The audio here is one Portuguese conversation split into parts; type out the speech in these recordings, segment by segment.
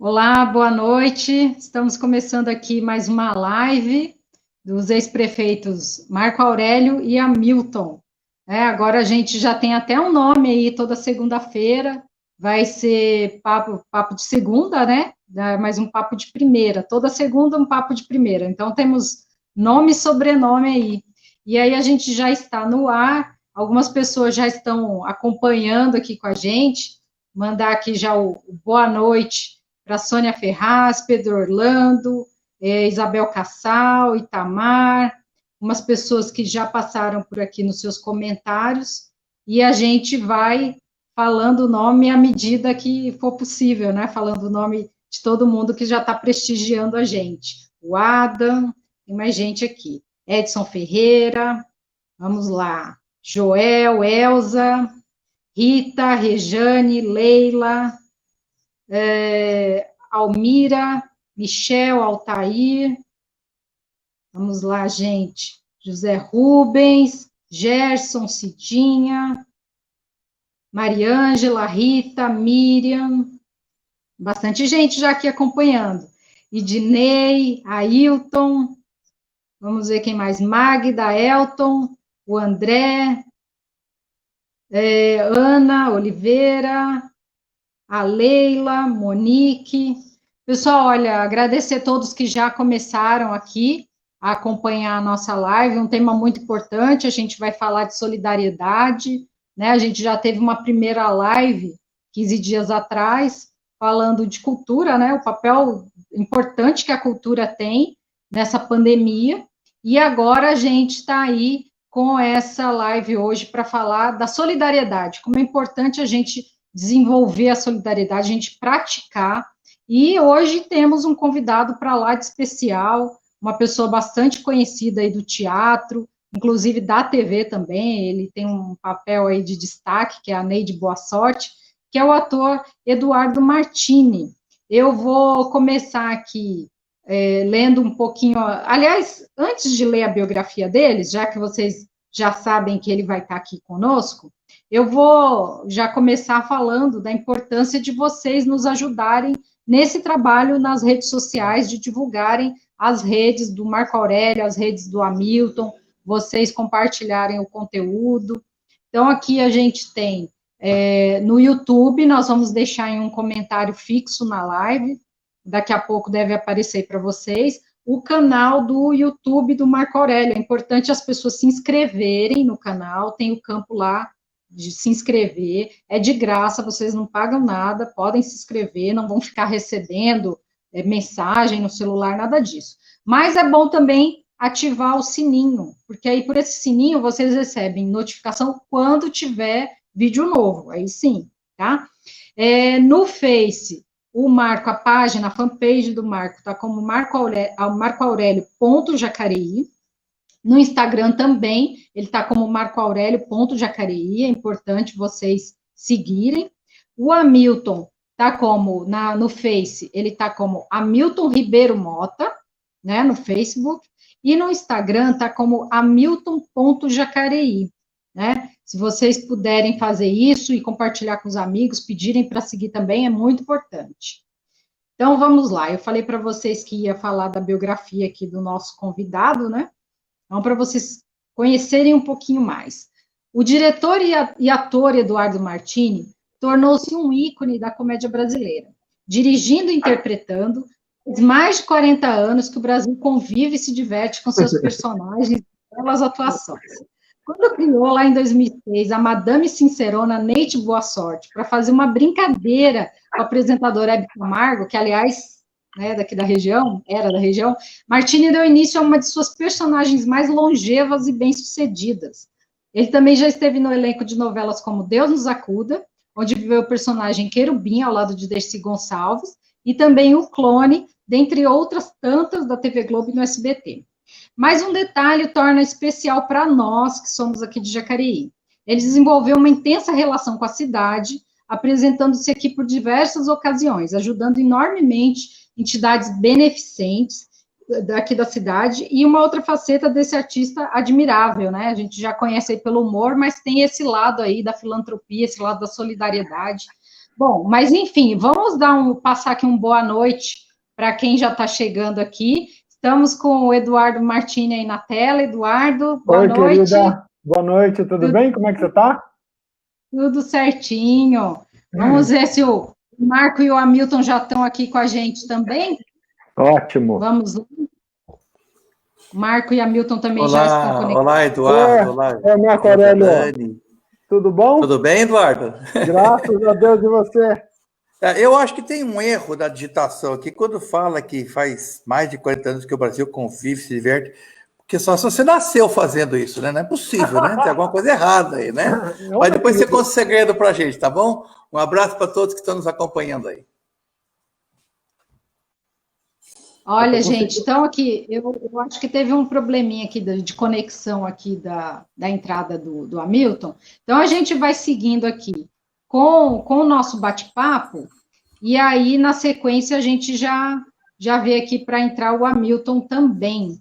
Olá, boa noite. Estamos começando aqui mais uma live dos ex-prefeitos Marco Aurélio e Hamilton. Agora a gente já tem até um nome aí, toda segunda-feira. Vai ser papo de segunda, né? Mais um papo de primeira. Toda segunda, um papo de primeira. Então, temos nome e sobrenome aí. E aí a gente já está no ar. Algumas pessoas já estão acompanhando aqui com a gente. Mandar aqui já o boa noite para Sônia Ferraz, Pedro Orlando, Isabel Cassal, Itamar, umas pessoas que já passaram por aqui nos seus comentários, e a gente vai falando o nome à medida que for possível, né? Falando o nome de todo mundo que já está prestigiando a gente. O Adam, tem mais gente aqui. Edson Ferreira, vamos lá. Joel, Elza, Rita, Rejane, Leila, Almira, Michel, Altair, vamos lá, gente, José Rubens, Gerson, Cidinha, Mariângela, Rita, Miriam, bastante gente já aqui acompanhando, Idinei, Ailton, vamos ver quem mais, Magda, Elton, o André, Ana Oliveira, a Leila, Monique. Pessoal, olha, agradecer a todos que já começaram aqui a acompanhar a nossa live, um tema muito importante, a gente vai falar de solidariedade, né? A gente já teve uma primeira live 15 dias atrás, falando de cultura, né? O papel importante que a cultura tem nessa pandemia, e agora a gente está aí com essa live hoje para falar da solidariedade, como é importante a gente desenvolver a solidariedade, a gente praticar, e hoje temos um convidado para lá de especial, uma pessoa bastante conhecida aí do teatro, inclusive da TV também, ele tem um papel aí de destaque, que é a Neide Boa Sorte, que é o ator Eduardo Martini. Eu vou começar aqui lendo um pouquinho, aliás, antes de ler a biografia deles, já que vocês já sabem que ele vai estar aqui conosco, eu vou já começar falando da importância de vocês nos ajudarem nesse trabalho nas redes sociais, de divulgarem as redes do Marco Aurélio, as redes do Hamilton, vocês compartilharem o conteúdo. Então, aqui a gente tem no YouTube, nós vamos deixar em um comentário fixo na live, daqui a pouco deve aparecer para vocês, o canal do YouTube do Marco Aurélio. É importante as pessoas se inscreverem no canal, tem o campo lá de se inscrever, é de graça, vocês não pagam nada, podem se inscrever, não vão ficar recebendo mensagem no celular, nada disso. Mas é bom também ativar o sininho, porque aí por esse sininho vocês recebem notificação quando tiver vídeo novo, aí sim, tá? No Face, o Marco, a página, a fanpage do Marco, tá como Marco Aurélio.jacareí. No Instagram também, ele está como Marco Aurélio.jacareí, é importante vocês seguirem. O Hamilton está como, no Face, ele está como Hamilton Ribeiro Mota, né, no Facebook, e no Instagram está como Hamilton.jacareí, né? Se vocês puderem fazer isso e compartilhar com os amigos, pedirem para seguir também, é muito importante. Então, vamos lá. Eu falei para vocês que ia falar da biografia aqui do nosso convidado, né? Então, para vocês conhecerem um pouquinho mais. O diretor e ator Eduardo Martini tornou-se um ícone da comédia brasileira, dirigindo e interpretando os mais de 40 anos que o Brasil convive e se diverte com seus personagens e belas atuações. Quando criou, lá em 2006, a Madame Sincerona Neide Boa Sorte, para fazer uma brincadeira com a apresentadora Hebe Camargo, que, aliás, né, daqui da região, era da região, Martini deu início a uma de suas personagens mais longevas e bem-sucedidas. Ele também já esteve no elenco de novelas como Deus nos acuda, onde viveu o personagem Querubim, ao lado de Dercy Gonçalves, e também O Clone, dentre outras tantas da TV Globo e no SBT. Mas um detalhe torna especial para nós, que somos aqui de Jacareí. Ele desenvolveu uma intensa relação com a cidade, apresentando-se aqui por diversas ocasiões, ajudando enormemente entidades beneficentes daqui da cidade, e uma outra faceta desse artista admirável, né? A gente já conhece aí pelo humor, mas tem esse lado aí da filantropia, esse lado da solidariedade. Bom, mas enfim, vamos passar aqui boa noite para quem já está chegando aqui. Estamos com o Eduardo Martini aí na tela. Eduardo, boa Oi, noite. querida. Boa noite, tudo bem? Como é que você está? Tudo certinho. Vamos ver se o Marco e o Hamilton já estão aqui com a gente também. Ótimo. Vamos lá. Marco e Hamilton também já estão Olá, conectados. olá, Eduardo. Olá, Marco Aurélio. Dani. Tudo bom? Tudo bem, Eduardo? Graças a Deus e você. Eu acho que tem um erro da digitação aqui quando fala que faz mais de 40 anos que o Brasil convive, se diverte, porque só se você nasceu fazendo isso, né? Não é possível, né? Tem alguma coisa errada aí, né? Mas depois você conta o segredo pra gente, tá bom? Um abraço para todos que estão nos acompanhando aí. Olha, gente, então aqui, eu acho que teve um probleminha aqui de conexão aqui da entrada do Hamilton. Então, a gente vai seguindo aqui com o nosso bate-papo, e aí, na sequência, a gente já vê aqui para entrar o Hamilton também.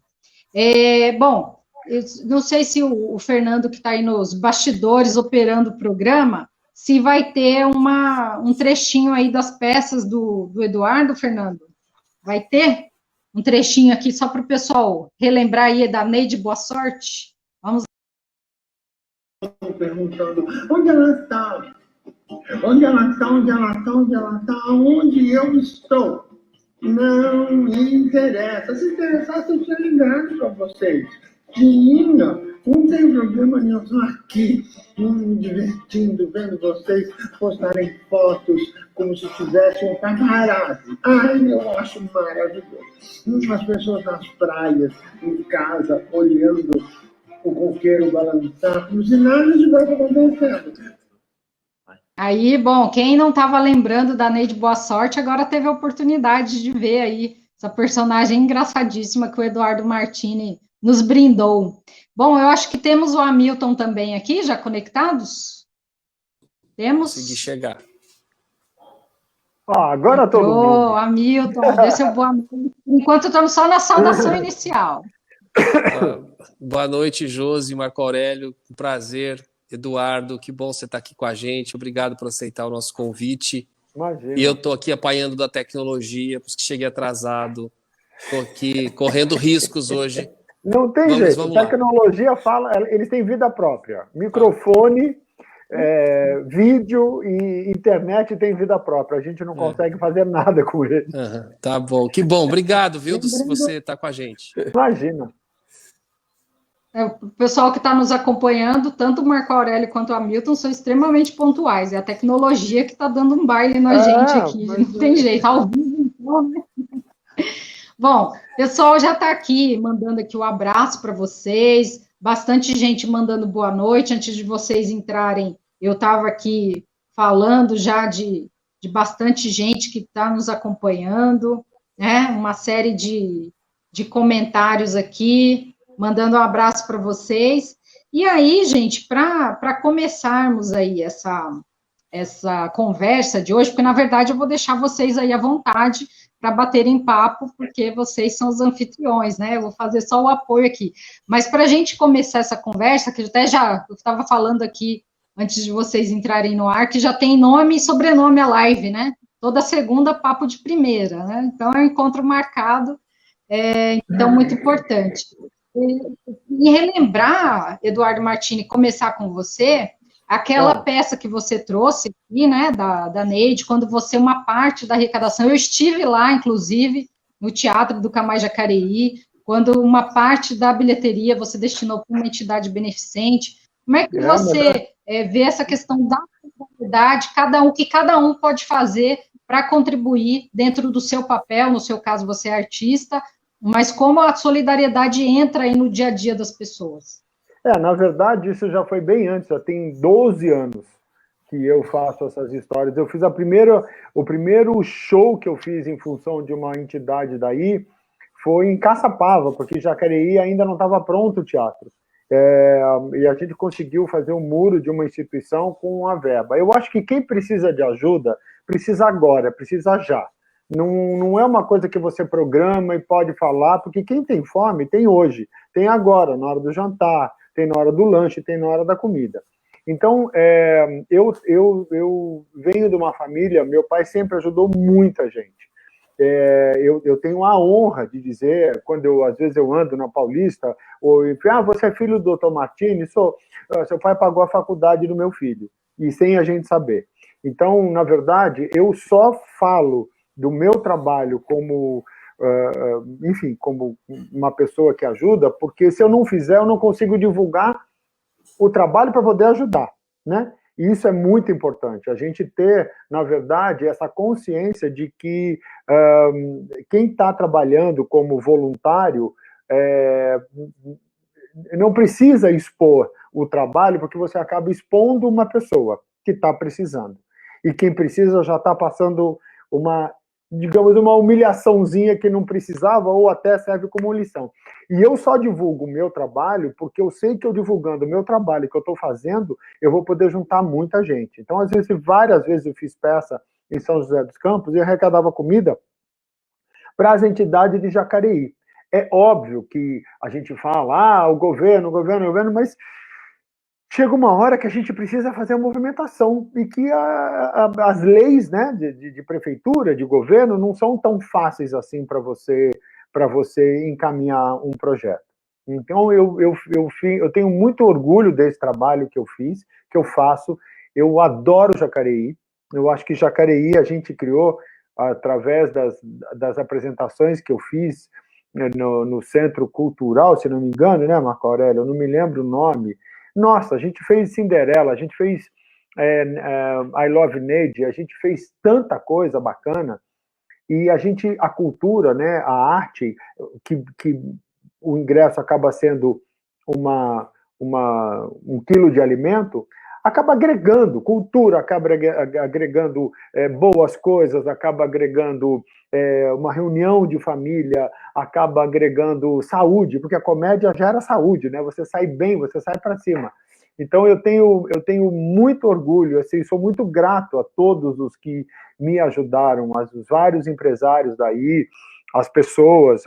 Bom, eu não sei se o Fernando, que está aí nos bastidores operando o programa, se vai ter um trechinho aí das peças do Eduardo, Fernando. Vai ter? Um trechinho aqui só para o pessoal relembrar aí da Neide Boa Sorte. Vamos. Perguntando onde ela está? Onde ela está? Onde ela está? Onde ela está? Onde eu estou? Não me interessa. Se interessasse, eu tinha ligado para vocês. Tinha. Não tem problema nenhum. Eu estou aqui, me divertindo, vendo vocês postarem fotos como se tivessem um paparazzi. Ai, eu acho maravilhoso. As pessoas nas praias, em casa, olhando o coqueiro balançar, como se nada estivesse acontecendo. Aí, bom, quem não estava lembrando da Neide Boa Sorte, agora teve a oportunidade de ver aí essa personagem engraçadíssima que o Eduardo Martini nos brindou. Bom, eu acho que temos o Hamilton também aqui, já conectados? Temos? Consegui chegar. Agora todo mundo. Hamilton, dê seu boa noite. Enquanto estamos só na saudação inicial. Boa noite, Josi, Marco Aurélio, um prazer. Eduardo, que bom você estar aqui com a gente. Obrigado por aceitar o nosso convite. Imagina. E eu estou aqui apanhando da tecnologia, porque cheguei atrasado. Estou aqui correndo riscos hoje. Não tem jeito. A tecnologia fala, eles têm vida própria. Microfone, vídeo e internet têm vida própria. A gente não consegue fazer nada com eles. Tá bom. Que bom. Obrigado, viu, por você estar com a gente. Imagina. O pessoal que está nos acompanhando, tanto o Marco Aurélio quanto o Hamilton, são extremamente pontuais. É a tecnologia que está dando um baile na gente aqui. Não tem jeito. Ao vivo, então, né? Bom, o pessoal já está aqui, mandando aqui um abraço para vocês. Bastante gente mandando boa noite. Antes de vocês entrarem, eu estava aqui falando já de bastante gente que está nos acompanhando, né? Uma série de comentários aqui, mandando um abraço para vocês. E aí, gente, para começarmos aí essa conversa de hoje, porque, na verdade, eu vou deixar vocês aí à vontade para baterem papo, porque vocês são os anfitriões, né? Eu vou fazer só o apoio aqui. Mas para a gente começar essa conversa, que até eu estava falando aqui, antes de vocês entrarem no ar, que já tem nome e sobrenome a live, né? Toda segunda, papo de primeira, né? Então, é um encontro marcado, então, muito importante. E relembrar, Eduardo Martini, começar com você, aquela peça que você trouxe aqui, né, da Neide, quando você, uma parte da arrecadação, eu estive lá, inclusive, no Teatro do Cama'i Jacareí, quando uma parte da bilheteria você destinou para uma entidade beneficente. Como é que você vê essa questão da solidariedade, que cada um pode fazer para contribuir dentro do seu papel, no seu caso você é artista, mas como a solidariedade entra aí no dia a dia das pessoas? Na verdade, isso já foi bem antes, já tem 12 anos que eu faço essas histórias. Eu fiz o primeiro show que eu fiz em função de uma entidade daí foi em Caçapava, porque Jacareí ainda não estava pronto o teatro. E a gente conseguiu fazer um muro de uma instituição com a verba. Eu acho que quem precisa de ajuda, precisa agora, precisa já. Não é uma coisa que você programa e pode falar, porque quem tem fome tem hoje, tem agora, na hora do jantar, tem na hora do lanche, tem na hora da comida. Então, eu venho de uma família, meu pai sempre ajudou muita gente. Eu tenho a honra de dizer, quando às vezes eu ando na Paulista, você é filho do Dr. Martini? Seu pai pagou a faculdade do meu filho, e sem a gente saber. Então, na verdade, eu só falo do meu trabalho como, enfim, como uma pessoa que ajuda, porque se eu não fizer, eu não consigo divulgar o trabalho para poder ajudar, né? E isso é muito importante, a gente ter, na verdade, essa consciência de que quem está trabalhando como voluntário não precisa expor o trabalho, porque você acaba expondo uma pessoa que está precisando. E quem precisa já está passando digamos, uma humilhaçãozinha que não precisava, ou até serve como lição. E eu só divulgo o meu trabalho porque eu sei que eu divulgando o meu trabalho que eu estou fazendo, eu vou poder juntar muita gente. Então, às vezes, várias vezes eu fiz peça em São José dos Campos e arrecadava comida para as entidades de Jacareí. É óbvio que a gente fala, o governo, mas chega uma hora que a gente precisa fazer a movimentação e que as leis, né, de prefeitura, de governo, não são tão fáceis assim para você encaminhar um projeto. Então, eu tenho muito orgulho desse trabalho que eu fiz, que eu faço. Eu adoro Jacareí. Eu acho que Jacareí a gente criou através das apresentações que eu fiz no Centro Cultural, se não me engano, né, Marco Aurélio? Eu não me lembro o nome. Nossa, a gente fez Cinderela, a gente fez I Love Neide, a gente fez tanta coisa bacana, e a cultura, né, a arte, que o ingresso acaba sendo um quilo de alimento, acaba agregando cultura, acaba agregando boas coisas, acaba agregando uma reunião de família, acaba agregando saúde, porque a comédia gera saúde, né? Você sai bem, você sai para cima. Então, eu tenho muito orgulho, assim, sou muito grato a todos os que me ajudaram, os vários empresários daí, as pessoas.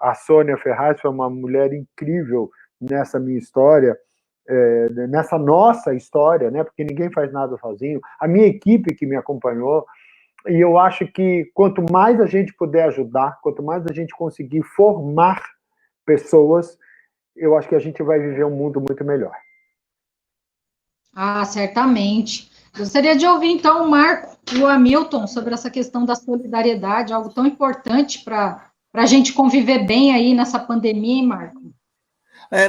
A Sônia Ferraz foi uma mulher incrível nessa minha história, nessa nossa história, né? Porque ninguém faz nada sozinho. A minha equipe que me acompanhou. E eu acho que quanto mais a gente puder ajudar, quanto mais a gente conseguir formar pessoas, eu acho que a gente vai viver um mundo muito melhor. Ah, certamente. Gostaria de ouvir, então, o Marco e o Hamilton sobre essa questão da solidariedade, algo tão importante para a gente conviver bem aí nessa pandemia, hein, Marco?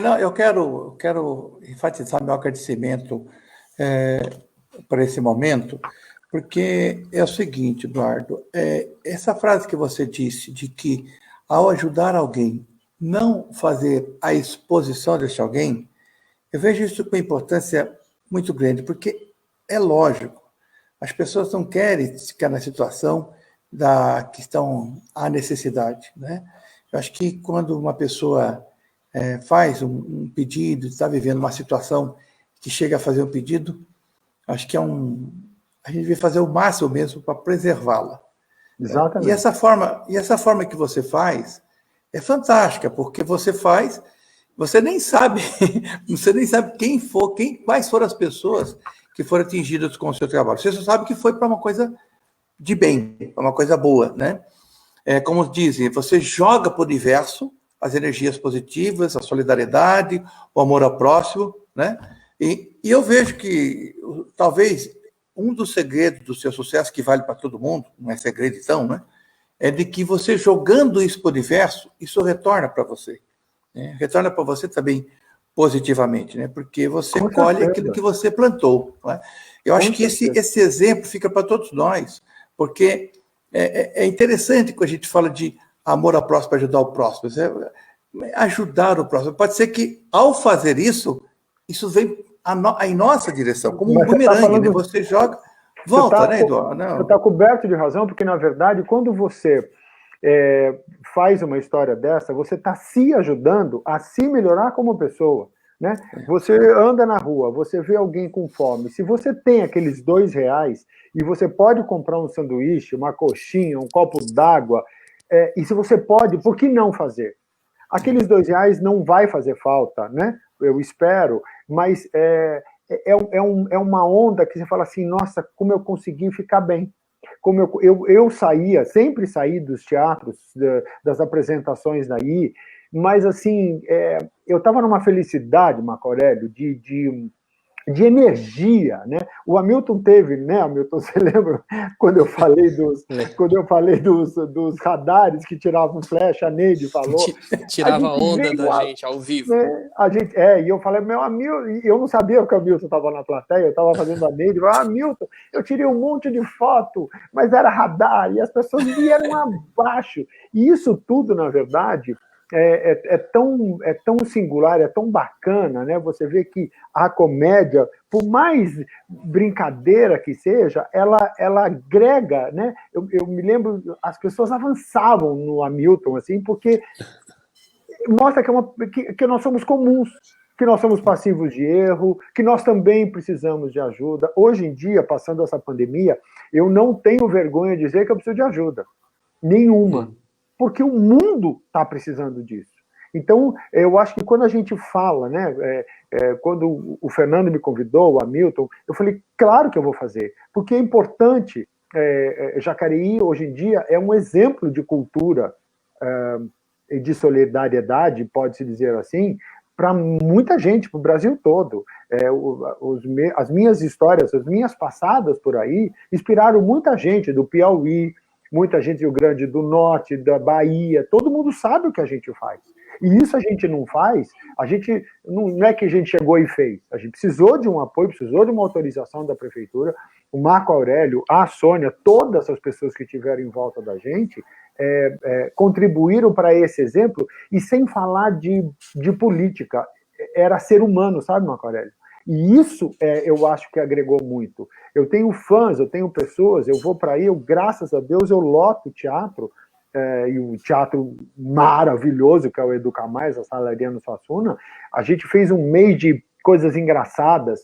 Não, eu quero enfatizar meu agradecimento para esse momento, porque é o seguinte, Eduardo, essa frase que você disse de que ao ajudar alguém, não fazer a exposição desse alguém, eu vejo isso com importância muito grande, porque é lógico, as pessoas não querem ficar na situação que estão à necessidade, né? Eu acho que quando uma pessoa faz um pedido, está vivendo uma situação que chega a fazer um pedido, acho que a gente deve fazer o máximo mesmo para preservá-la. Exatamente. E essa forma que você faz é fantástica, porque você nem sabe quais foram as pessoas que foram atingidas com o seu trabalho. Você só sabe que foi para uma coisa de bem, para uma coisa boa, né? Como dizem, você joga para o universo as energias positivas, a solidariedade, o amor ao próximo, né? E eu vejo que talvez um dos segredos do seu sucesso, que vale para todo mundo, não é segredo então, né? É de que você jogando isso para o universo, isso retorna para você. Né? Retorna para você também positivamente, né? Porque você colhe aquilo que você plantou. Né? Eu acho que esse exemplo fica para todos nós, porque é interessante quando a gente fala de amor ao próximo, ajudar o próximo. Ajudar o próximo. Pode ser que, ao fazer isso vem em nossa direção, como um bumerangue, né? Você joga, volta, né, Eduardo? Você está coberto de razão, porque, na verdade, quando você faz uma história dessa, você está se ajudando a se melhorar como pessoa, né? Você anda na rua, você vê alguém com fome, se você tem aqueles R$2 e você pode comprar um sanduíche, uma coxinha, um copo d'água, e se você pode, por que não fazer? Aqueles R$2 não vai fazer falta, né? Eu espero, mas é uma onda que você fala assim, nossa, como eu consegui ficar bem. Como eu sempre saí dos teatros, das apresentações daí, mas assim, eu estava numa felicidade, Marco Aurélio, de energia, né? O Hamilton teve, né, Hamilton, você lembra quando eu falei dos radares que tiravam flecha, a Neide falou. Tirava onda da gente ao vivo. Né? E eu falei, meu Hamilton, e eu não sabia que o Hamilton estava na plateia, eu estava fazendo a Neide, Hamilton, eu tirei um monte de foto, mas era radar, e as pessoas vieram abaixo. E isso tudo, na verdade, é tão singular, é tão bacana, né? Você vê que a comédia, por mais brincadeira que seja, ela agrega, né? Eu me lembro, as pessoas avançavam no Hamilton, assim, porque mostra que nós somos comuns, que nós somos passivos de erro, que nós também precisamos de ajuda. Hoje em dia, passando essa pandemia, eu não tenho vergonha de dizer que eu preciso de ajuda. Nenhuma. Porque o mundo está precisando disso. Então, eu acho que quando a gente fala, né, quando o Fernando me convidou, o Hamilton, eu falei, claro que eu vou fazer, porque é importante. Jacareí, hoje em dia, é um exemplo de cultura e de solidariedade, pode-se dizer assim, para muita gente, para o Brasil todo. As minhas histórias, as minhas passadas por aí, inspiraram muita gente do Piauí, muita gente do Rio Grande do Norte, da Bahia, todo mundo sabe o que a gente faz. E isso a gente não faz, não é que a gente chegou e fez, a gente precisou de um apoio, precisou de uma autorização da prefeitura, o Marco Aurélio, a Sônia, todas essas pessoas que estiveram em volta da gente, contribuíram para esse exemplo, e sem falar de política, era ser humano, sabe, Marco Aurélio? E isso eu acho que agregou muito. Eu tenho fãs, eu tenho pessoas, eu vou para aí, graças a Deus, eu loto o teatro, e o teatro maravilhoso, que é o Educa Mais, a Sala Ariano Suassuna. A gente fez um mês de coisas engraçadas.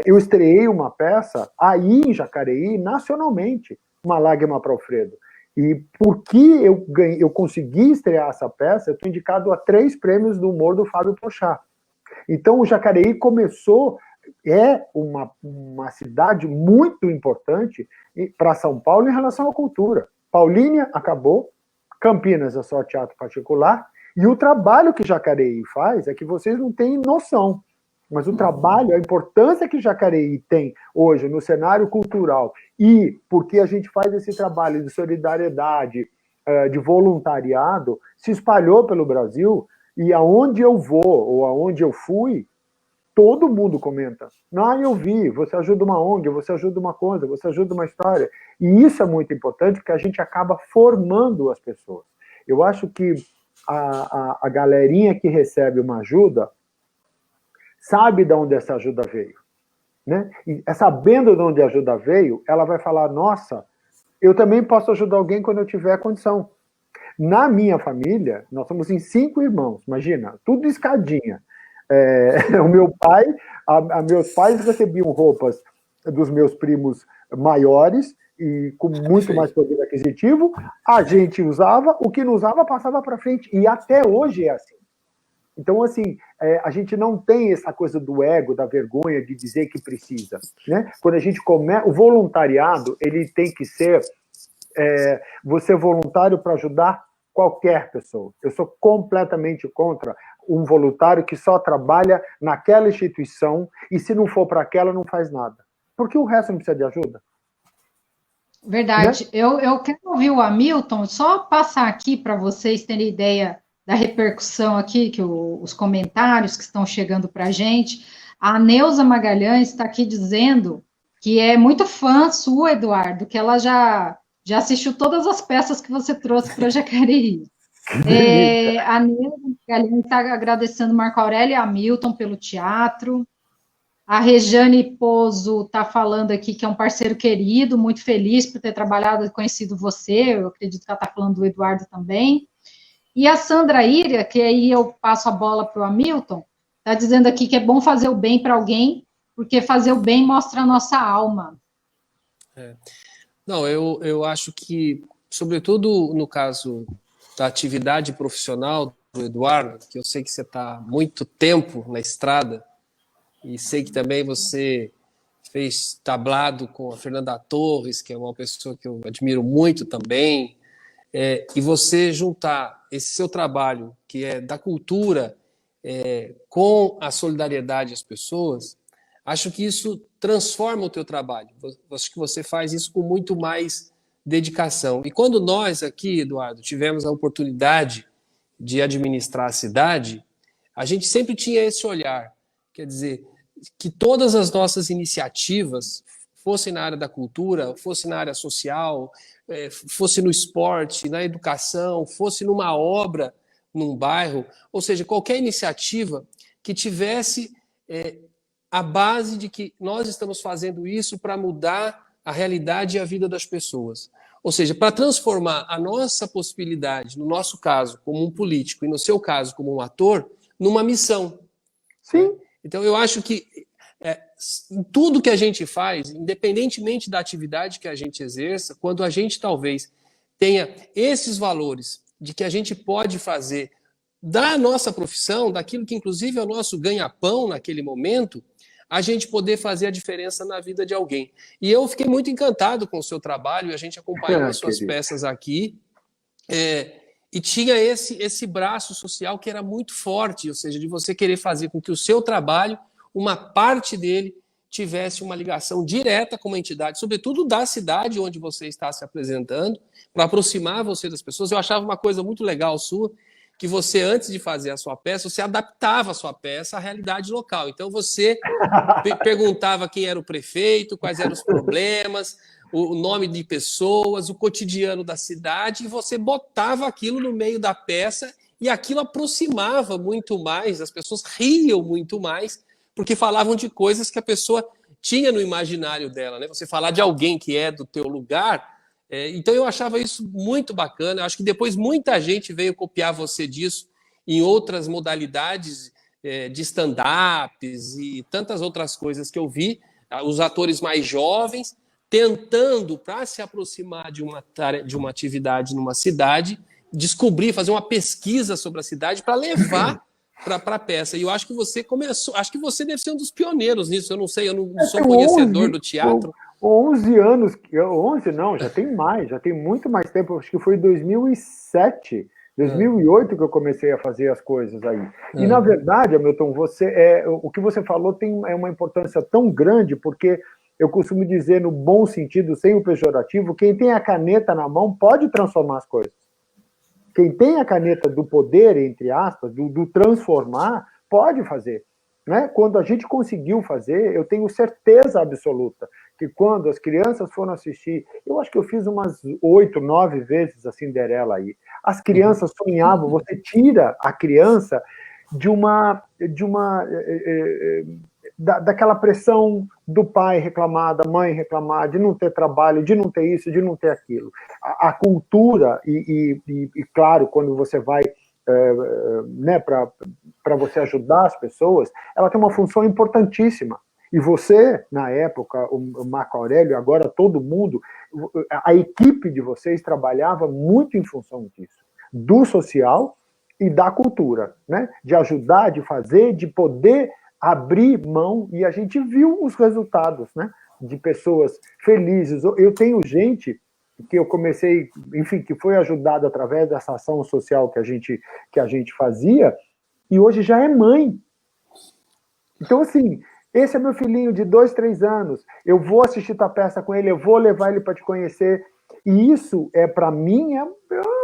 Eu estreei uma peça aí em Jacareí, nacionalmente, Uma Lágrima para Alfredo. E porque eu consegui estrear essa peça, eu estou indicado a 3 prêmios do humor do Fábio Porchat. Então, o Jacareí uma cidade muito importante para São Paulo em relação à cultura. Paulínia acabou, Campinas é só teatro particular, e o trabalho que Jacareí faz é que vocês não têm noção, mas o trabalho, a importância que Jacareí tem hoje no cenário cultural, e porque a gente faz esse trabalho de solidariedade, de voluntariado, se espalhou pelo Brasil. E aonde eu vou, ou aonde eu fui, todo mundo comenta. Eu vi, você ajuda uma ONG, você ajuda uma coisa, você ajuda uma história. E isso é muito importante, porque a gente acaba formando as pessoas. Eu acho que a galerinha que recebe uma ajuda sabe de onde essa ajuda veio. Né? E sabendo de onde a ajuda veio, ela vai falar, nossa, eu também posso ajudar alguém quando eu tiver condição. Na minha família, nós somos em 5 irmãos, imagina, tudo escadinha. O meu pai, meus pais recebiam roupas dos meus primos maiores e com muito mais poder aquisitivo, a gente usava, o que não usava passava para frente, e até hoje é assim. Então, assim, a gente não tem essa coisa do ego, da vergonha de dizer que precisa. Né? Quando a gente começa, o voluntariado, ele tem que ser você é voluntário para ajudar qualquer pessoa. Eu sou completamente contra um voluntário que só trabalha naquela instituição e se não for para aquela, não faz nada. Porque o resto não precisa de ajuda. Verdade. Né? Eu quero ouvir o Hamilton, só passar aqui para vocês terem ideia da repercussão aqui, que os comentários que estão chegando para a gente. A Neuza Magalhães está aqui dizendo que é muito fã sua, Eduardo, que ela já assistiu todas as peças que você trouxe para Jacareí. A Neuza Magalhães está agradecendo Marco Aurélio e Hamilton pelo teatro. A Rejane Pozo está falando aqui que é um parceiro querido, muito feliz por ter trabalhado e conhecido você. Eu acredito que ela está falando do Eduardo também. E a Sandra Íria, que aí eu passo a bola para o Hamilton, está dizendo aqui que é bom fazer o bem para alguém, porque fazer o bem mostra a nossa alma. Não, eu acho que, sobretudo no caso da atividade profissional do Eduardo, que eu sei que você está há muito tempo na estrada, e sei que também você fez tablado com a Fernanda Torres, que é uma pessoa que eu admiro muito também, e você juntar esse seu trabalho, que é da cultura, com a solidariedade às pessoas, acho que isso transforma o teu trabalho. Acho que você faz isso com muito mais dedicação. E quando nós aqui, Eduardo, tivemos a oportunidade de administrar a cidade, a gente sempre tinha esse olhar, quer dizer, que todas as nossas iniciativas, fossem na área da cultura, fosse na área social, fosse no esporte, na educação, fosse numa obra, num bairro, ou seja, qualquer iniciativa que tivesse a base de que nós estamos fazendo isso para mudar a realidade e a vida das pessoas. Ou seja, para transformar a nossa possibilidade, no nosso caso, como um político, e no seu caso, como um ator, numa missão. Sim. Então, eu acho que em tudo que a gente faz, independentemente da atividade que a gente exerça, quando a gente talvez tenha esses valores de que a gente pode fazer da nossa profissão, daquilo que inclusive é o nosso ganha-pão naquele momento, a gente poder fazer a diferença na vida de alguém. E eu fiquei muito encantado com o seu trabalho, e a gente acompanhou as suas peças aqui, e tinha esse braço social que era muito forte, ou seja, de você querer fazer com que o seu trabalho, uma parte dele, tivesse uma ligação direta com uma entidade, sobretudo da cidade onde você está se apresentando, para aproximar você das pessoas. Eu achava uma coisa muito legal sua, que você, antes de fazer a sua peça, você adaptava a sua peça à realidade local. Então, você perguntava quem era o prefeito, quais eram os problemas, o nome de pessoas, o cotidiano da cidade, e você botava aquilo no meio da peça, e aquilo aproximava muito mais, as pessoas riam muito mais, porque falavam de coisas que a pessoa tinha no imaginário dela, né? Você falar de alguém que é do teu lugar. Então eu achava isso muito bacana. Eu acho que depois muita gente veio copiar você disso em outras modalidades de stand-ups e tantas outras coisas que eu vi, os atores mais jovens tentando, para se aproximar de uma atividade numa cidade, descobrir, fazer uma pesquisa sobre a cidade para levar para a peça. E eu acho que você começou, acho que você deve ser um dos pioneiros nisso. Eu não sei, eu não sou conhecedor do teatro. 11 anos, 11 não, já tem mais, já tem muito mais tempo, acho que foi em 2007, 2008 que eu comecei a fazer as coisas aí. E, na verdade, Hamilton, o que você falou é uma importância tão grande, porque eu costumo dizer, no bom sentido, sem o pejorativo, quem tem a caneta na mão pode transformar as coisas. Quem tem a caneta do poder, entre aspas, do transformar, pode fazer. Né? Quando a gente conseguiu fazer, eu tenho certeza absoluta que quando as crianças foram assistir, eu acho que eu fiz umas 8, 9 vezes a Cinderela aí. As crianças sonhavam, você tira a criança daquela pressão do pai reclamar, da mãe reclamar, de não ter trabalho, de não ter isso, de não ter aquilo. A cultura, e claro, quando você vai né, para você ajudar as pessoas, ela tem uma função importantíssima. E você, na época, o Marco Aurélio, agora todo mundo, a equipe de vocês trabalhava muito em função disso, do social e da cultura, né? De ajudar, de fazer, de poder abrir mão, e a gente viu os resultados, né? De pessoas felizes. Eu tenho gente que eu comecei, enfim, que foi ajudado através dessa ação social que a gente fazia, e hoje já é mãe. Então, assim, esse é meu filhinho de 2, 3 anos, eu vou assistir tua peça com ele, eu vou levar ele para te conhecer, e isso, para mim, eu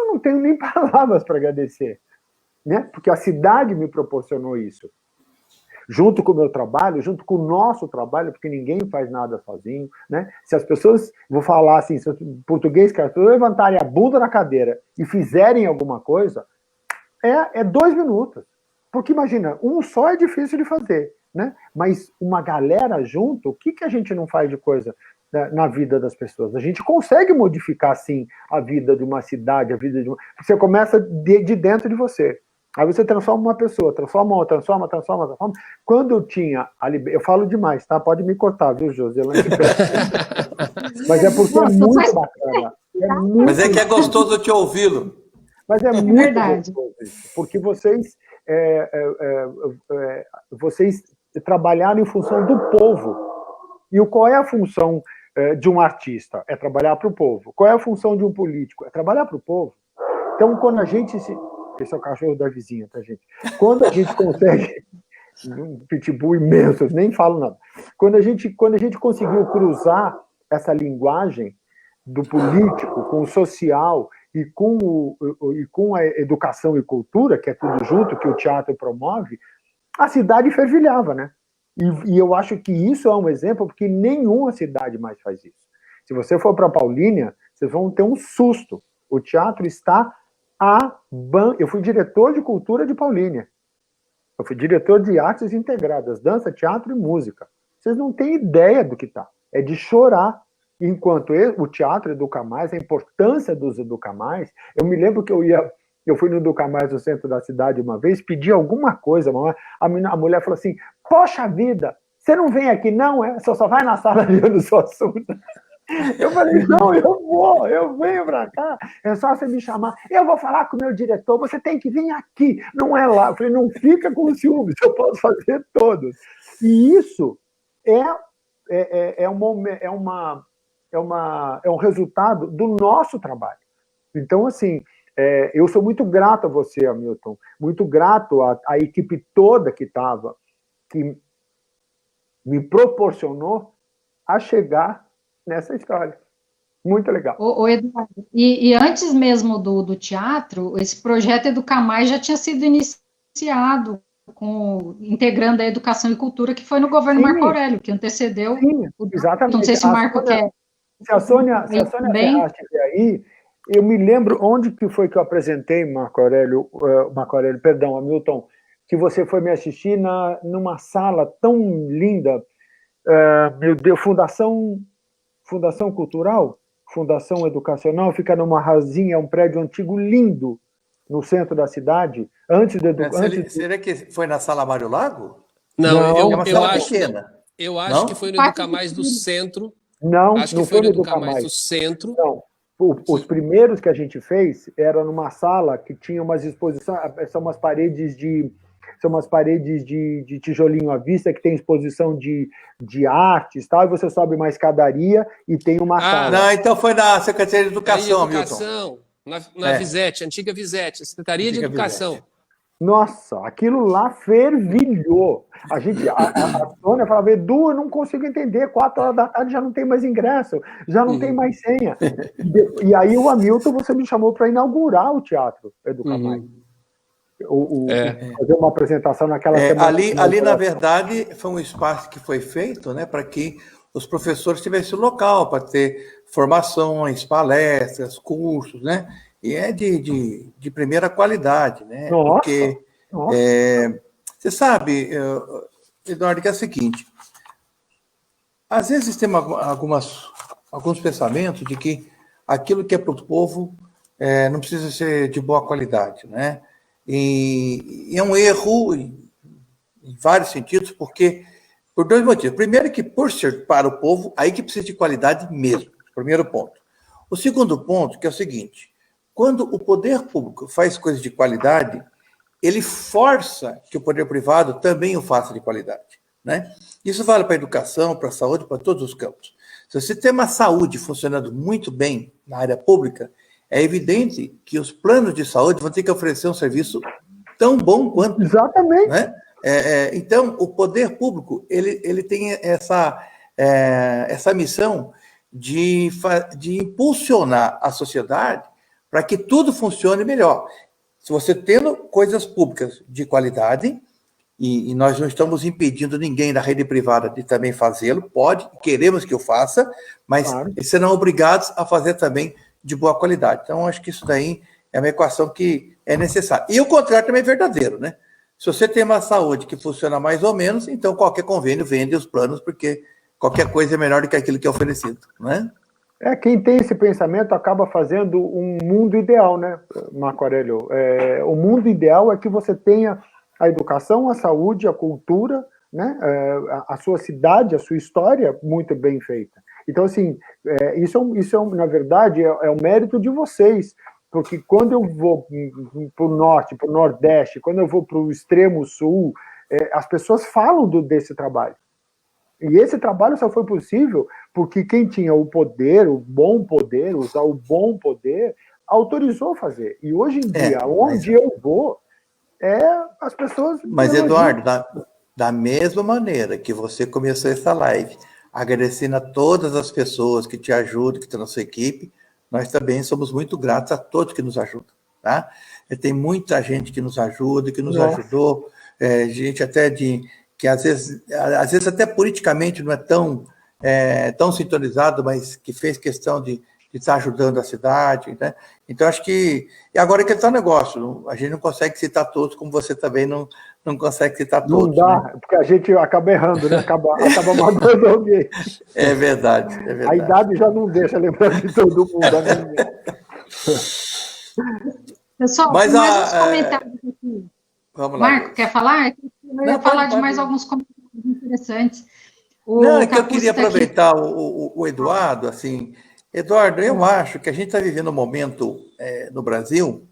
não tenho nem palavras para agradecer, né? Porque a cidade me proporcionou isso. Junto com o meu trabalho, junto com o nosso trabalho, porque ninguém faz nada sozinho, né? Se as pessoas, vou falar assim, se em português, que as pessoas levantarem a bunda na cadeira e fizerem alguma coisa, é 2 minutos. Porque imagina, um só é difícil de fazer, né? Mas uma galera junto, o que a gente não faz de coisa na vida das pessoas? A gente consegue modificar, sim, a vida de uma cidade, a vida de uma... Você começa de dentro de você. Aí você transforma uma pessoa, transforma outra, transforma. Quando eu tinha... Eu falo demais, tá? Pode me cortar, viu, José? Mas é porque é muito bacana. Mas é que é gostoso te ouvi-lo. Mas é muito gostoso isso, porque vocês trabalhar em função do povo. E qual é a função de um artista? É trabalhar para o povo. Qual é a função de um político? É trabalhar para o povo. Então, quando a gente se... Esse é o cachorro da vizinha, tá, gente? Quando a gente consegue... Um pitbull imenso, eu nem falo nada. Quando a gente conseguiu cruzar essa linguagem do político com o social e com a educação e cultura, que é tudo junto, que o teatro promove, a cidade fervilhava, né? E eu acho que isso é um exemplo, porque nenhuma cidade mais faz isso. Se você for para Paulínia, vocês vão ter um susto. O teatro está Eu fui diretor de cultura de Paulínia. Eu fui diretor de artes integradas, dança, teatro e música. Vocês não têm ideia do que tá. É de chorar. Enquanto o teatro educa mais, a importância dos educa mais. Eu me lembro que eu fui no Educa Mais no centro da cidade uma vez, pedi alguma coisa, a mulher falou assim, poxa vida, você não vem aqui não, você só vai na sala de do seu assunto. Eu falei, não, eu venho pra cá, é só você me chamar, eu vou falar com o meu diretor, você tem que vir aqui, não é lá. Eu falei, não fica com ciúmes, eu posso fazer todos. E isso é um resultado do nosso trabalho. Então, assim, eu sou muito grato a você, Hamilton, muito grato à equipe toda que me proporcionou a chegar nessa história. Muito legal. Eduardo, e antes mesmo do teatro, esse projeto Educar Mais já tinha sido iniciado, integrando a educação e cultura, que foi no governo Marco Aurélio, que antecedeu. Sim, exatamente. Não sei se o Marco quer. Se a Sônia Ferraz estiver aí, eu me lembro onde que foi que eu apresentei Hamilton, que você foi me assistir numa sala tão linda, meu Deus, Fundação Cultural, Fundação Educacional, fica numa rasinha, um prédio antigo lindo, no centro da cidade, Será que foi na Sala Mário Lago? Não, é uma sala pequena. Eu acho que foi no Educa Mais do centro. Não, acho que não foi no Educa Mais do centro. Não. Os primeiros que a gente fez eram numa sala que tinha umas exposições, são umas paredes de tijolinho à vista, que tem exposição de artes, tal, e você sobe uma escadaria e tem uma sala. Não, então foi na Secretaria de Educação, Milton. Na Visete, antiga Visete, Secretaria de Educação. Visete. Nossa, aquilo lá fervilhou. A Sônia falava, Edu, eu não consigo entender, 4 horas da tarde já não tem mais ingresso, já não tem mais senha. E aí o Hamilton, você me chamou para inaugurar o teatro Educa Mais. Fazer uma apresentação naquela semana. Ali, na verdade, foi um espaço que foi feito, né, para que os professores tivessem local para ter formações, palestras, cursos, né? E é de primeira qualidade, né? Nossa, porque você sabe, Eduardo, que é o seguinte: às vezes tem alguns pensamentos de que aquilo que é para o povo não precisa ser de boa qualidade, né? E é um erro em vários sentidos, porque por 2 motivos. Primeiro, que por ser para o povo, aí que precisa de qualidade mesmo. Primeiro ponto. O segundo ponto, que é o seguinte: quando o poder público faz coisas de qualidade, ele força que o poder privado também o faça de qualidade, né? Isso vale para a educação, para a saúde, para todos os campos. Se você tem uma saúde funcionando muito bem na área pública, é evidente que os planos de saúde vão ter que oferecer um serviço tão bom quanto. Exatamente. Né? Então, o poder público ele tem essa missão de impulsionar a sociedade para que tudo funcione melhor. Se você tendo coisas públicas de qualidade, e nós não estamos impedindo ninguém da rede privada de também fazê-lo, queremos que o faça, mas eles serão obrigados a fazer também de boa qualidade. Então, acho que isso daí é uma equação que é necessária. E o contrário também é verdadeiro, né? Se você tem uma saúde que funciona mais ou menos, então qualquer convênio vende os planos, porque qualquer coisa é melhor do que aquilo que é oferecido, né? Quem tem esse pensamento acaba fazendo um mundo ideal, né, Marco Aurélio? O mundo ideal é que você tenha a educação, a saúde, a cultura, né, a sua cidade, a sua história muito bem feita. Então, assim, isso na verdade, é o mérito de vocês, porque quando eu vou para o norte, para o nordeste, quando eu vou para o extremo sul, as pessoas falam desse trabalho. E esse trabalho só foi possível porque quem tinha o poder, o bom poder, usar o bom poder, autorizou fazer. E hoje em dia, onde eu vou, as pessoas... Mas, Eduardo, da mesma maneira que você começou essa live, agradecendo a todas as pessoas que te ajudam, que estão na sua equipe, nós também somos muito gratos a todos que nos ajudam, tá? Tem muita gente que nos ajuda, que nos ajudou, gente até que às vezes até politicamente não é tão sintonizado, mas que fez questão de estar ajudando a cidade, né? Então, acho que... E agora que está o negócio, a gente não consegue citar todos, como você também não consegue citar todos. Não dá, né? Porque a gente acaba errando, né? Acaba magoando alguém. É verdade. A idade já não deixa lembrar de todo mundo. Pessoal, Mas mais uns comentários aqui. Vamos lá. Marco, quer falar? Eu ia falar de mais alguns comentários interessantes. Não, é que eu queria aproveitar o Eduardo, assim... Eduardo, eu acho que a gente está vivendo um momento no Brasil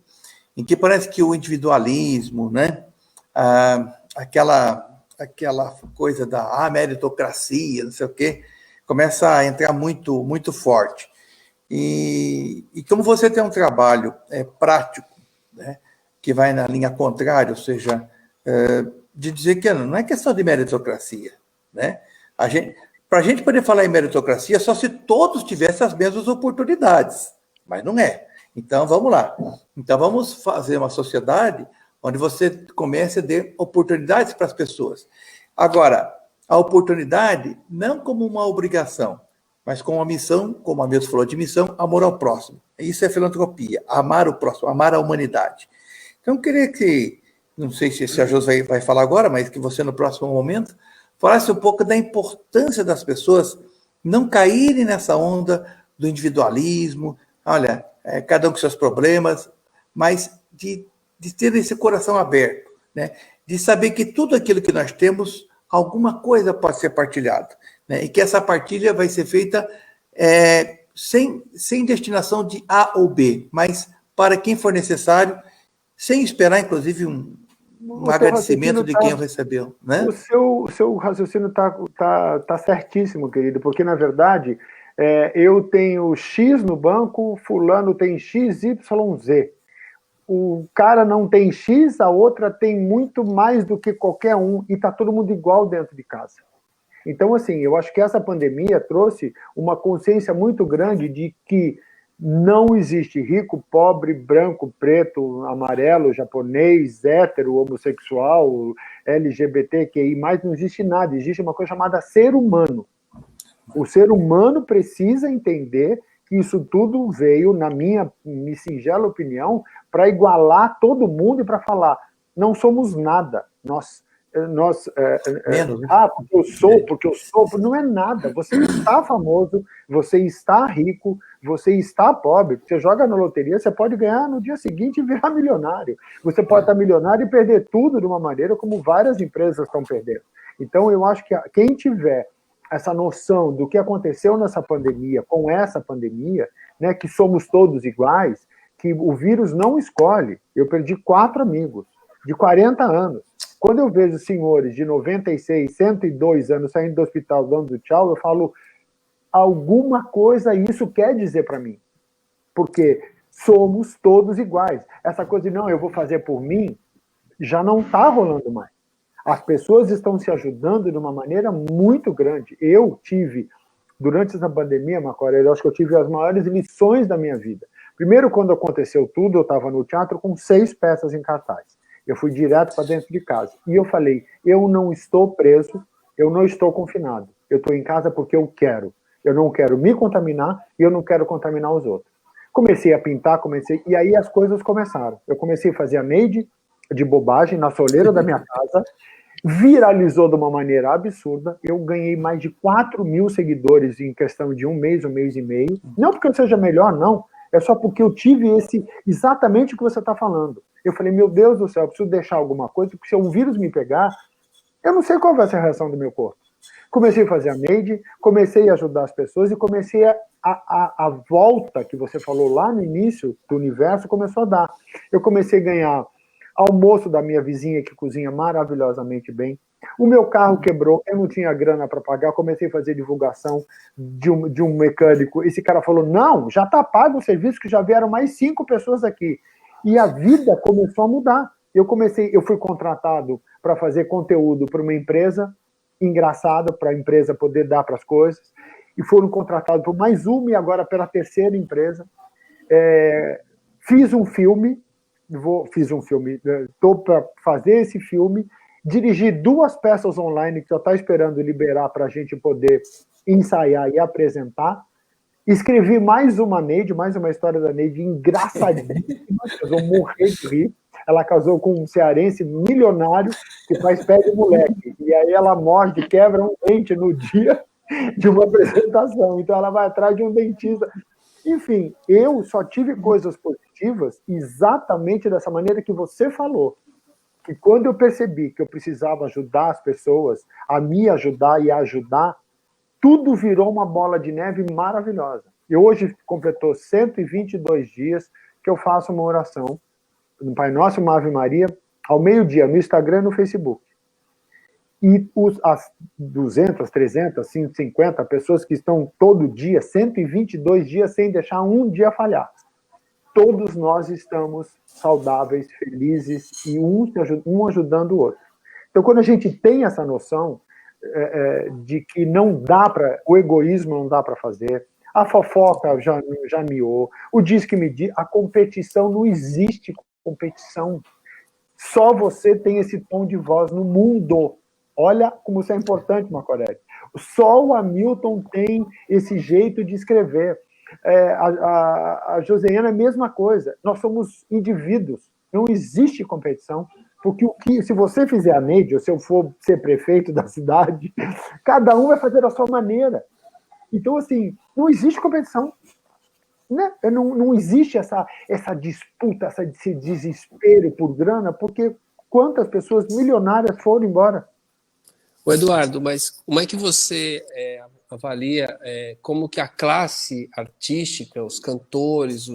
em que parece que o individualismo, né, aquela coisa da meritocracia, não sei o quê, começa a entrar muito, muito forte. E como você tem um trabalho prático, né, que vai na linha contrária, ou seja, de dizer que não é questão de meritocracia, né? Para a gente poder falar em meritocracia, só se todos tivessem as mesmas oportunidades, mas não é. Então, vamos lá. Então, vamos fazer uma sociedade onde você comece a dar oportunidades para as pessoas. Agora, a oportunidade não como uma obrigação, mas como uma missão, como a Milton falou de missão, amor ao próximo. Isso é filantropia, amar o próximo, amar a humanidade. Então, eu queria que, não sei se a Josi vai falar agora, mas que você, no próximo momento, falasse um pouco da importância das pessoas não caírem nessa onda do individualismo, olha, cada um com seus problemas, mas de ter esse coração aberto, né? De saber que tudo aquilo que nós temos, alguma coisa pode ser partilhada, né? E que essa partilha vai ser feita sem destinação de A ou B, mas para quem for necessário, sem esperar, inclusive, um agradecimento de quem recebeu, né? O seu raciocínio tá certíssimo, querido, porque, na verdade, eu tenho X no banco, fulano tem XYZ. O cara não tem X, a outra tem muito mais do que qualquer um, e está todo mundo igual dentro de casa. Então, assim, eu acho que essa pandemia trouxe uma consciência muito grande de que não existe rico, pobre, branco, preto, amarelo, japonês, hétero, homossexual, LGBTQI+, não existe nada. Existe uma coisa chamada ser humano. O ser humano precisa entender que isso tudo veio, na minha singela opinião, para igualar todo mundo e para falar, não somos nada, porque eu sou, não é nada. Você está famoso, você está rico, você está pobre. Você joga na loteria, você pode ganhar no dia seguinte e virar milionário. Você pode estar milionário e perder tudo de uma maneira como várias empresas estão perdendo. Então, eu acho que quem tiver essa noção do que aconteceu nessa pandemia, com essa pandemia, né, que somos todos iguais, que o vírus não escolhe. Eu perdi 4 amigos de 40 anos. Quando eu vejo senhores de 96, 102 anos saindo do hospital dando tchau, eu falo, alguma coisa isso quer dizer para mim. Porque somos todos iguais. Essa coisa de, não, eu vou fazer por mim, já não está rolando mais. As pessoas estão se ajudando de uma maneira muito grande. Eu tive, durante essa pandemia, Macora, eu acho que eu tive as maiores lições da minha vida. Primeiro, quando aconteceu tudo, eu estava no teatro com 6 peças em cartaz. Eu fui direto para dentro de casa. E eu falei, eu não estou preso, eu não estou confinado. Eu estou em casa porque eu quero. Eu não quero me contaminar e eu não quero contaminar os outros. Comecei a pintar, e aí as coisas começaram. Eu comecei a fazer a made de bobagem na soleira da minha casa, viralizou de uma maneira absurda. Eu ganhei mais de 4 mil seguidores em questão de um mês e meio. Não porque eu seja melhor, não. É só porque eu tive exatamente o que você está falando. Eu falei, meu Deus do céu, eu preciso deixar alguma coisa, porque se um vírus me pegar, eu não sei qual vai ser a reação do meu corpo. Comecei a fazer a made, comecei a ajudar as pessoas e comecei a volta que você falou lá no início do universo começou a dar. Eu comecei a ganhar almoço da minha vizinha que cozinha maravilhosamente bem. O meu carro quebrou, eu não tinha grana para pagar, comecei a fazer divulgação de um mecânico. Esse cara falou, não, já está pago o serviço, que já vieram mais 5 pessoas aqui. E a vida começou a mudar. Eu fui contratado para fazer conteúdo para uma empresa engraçada, para a empresa poder dar para as coisas, e foram contratados por mais uma e agora pela terceira empresa. Fiz um filme, estou para fazer esse filme, dirigi 2 peças online que só está esperando liberar para a gente poder ensaiar e apresentar. Escrevi mais uma história da Neide engraçadíssima, eu vou morrer de rir. Ela casou com um cearense milionário que faz pé de moleque. E aí ela morde, quebra um dente no dia de uma apresentação. Então ela vai atrás de um dentista. Enfim, eu só tive coisas positivas exatamente dessa maneira que você falou. Que quando eu percebi que eu precisava ajudar as pessoas, a me ajudar e a ajudar, tudo virou uma bola de neve maravilhosa. E hoje completou 122 dias que eu faço uma oração no Pai Nosso, uma Ave Maria, ao meio-dia, no Instagram e no Facebook. E as 200, 300, 150 pessoas que estão todo dia, 122 dias, sem deixar um dia falhar. Todos nós estamos saudáveis, felizes, e um ajudando o outro. Então, quando a gente tem essa noção de que não dá para, o egoísmo não dá para fazer, a fofoca já miou, o diz que me diz, a competição, não existe competição. Só você tem esse tom de voz no mundo. Olha como isso é importante, Marco Aurélio. Só o Hamilton tem esse jeito de escrever. A Josiana é a mesma coisa. Nós somos indivíduos. Não existe competição. Porque se você fizer a Neide, ou se eu for ser prefeito da cidade, cada um vai fazer da sua maneira. Então, assim, não existe competição. Né? Não existe essa disputa, esse desespero por grana, porque quantas pessoas milionárias foram embora? O Eduardo, mas como é que você avalia como que a classe artística, os cantores,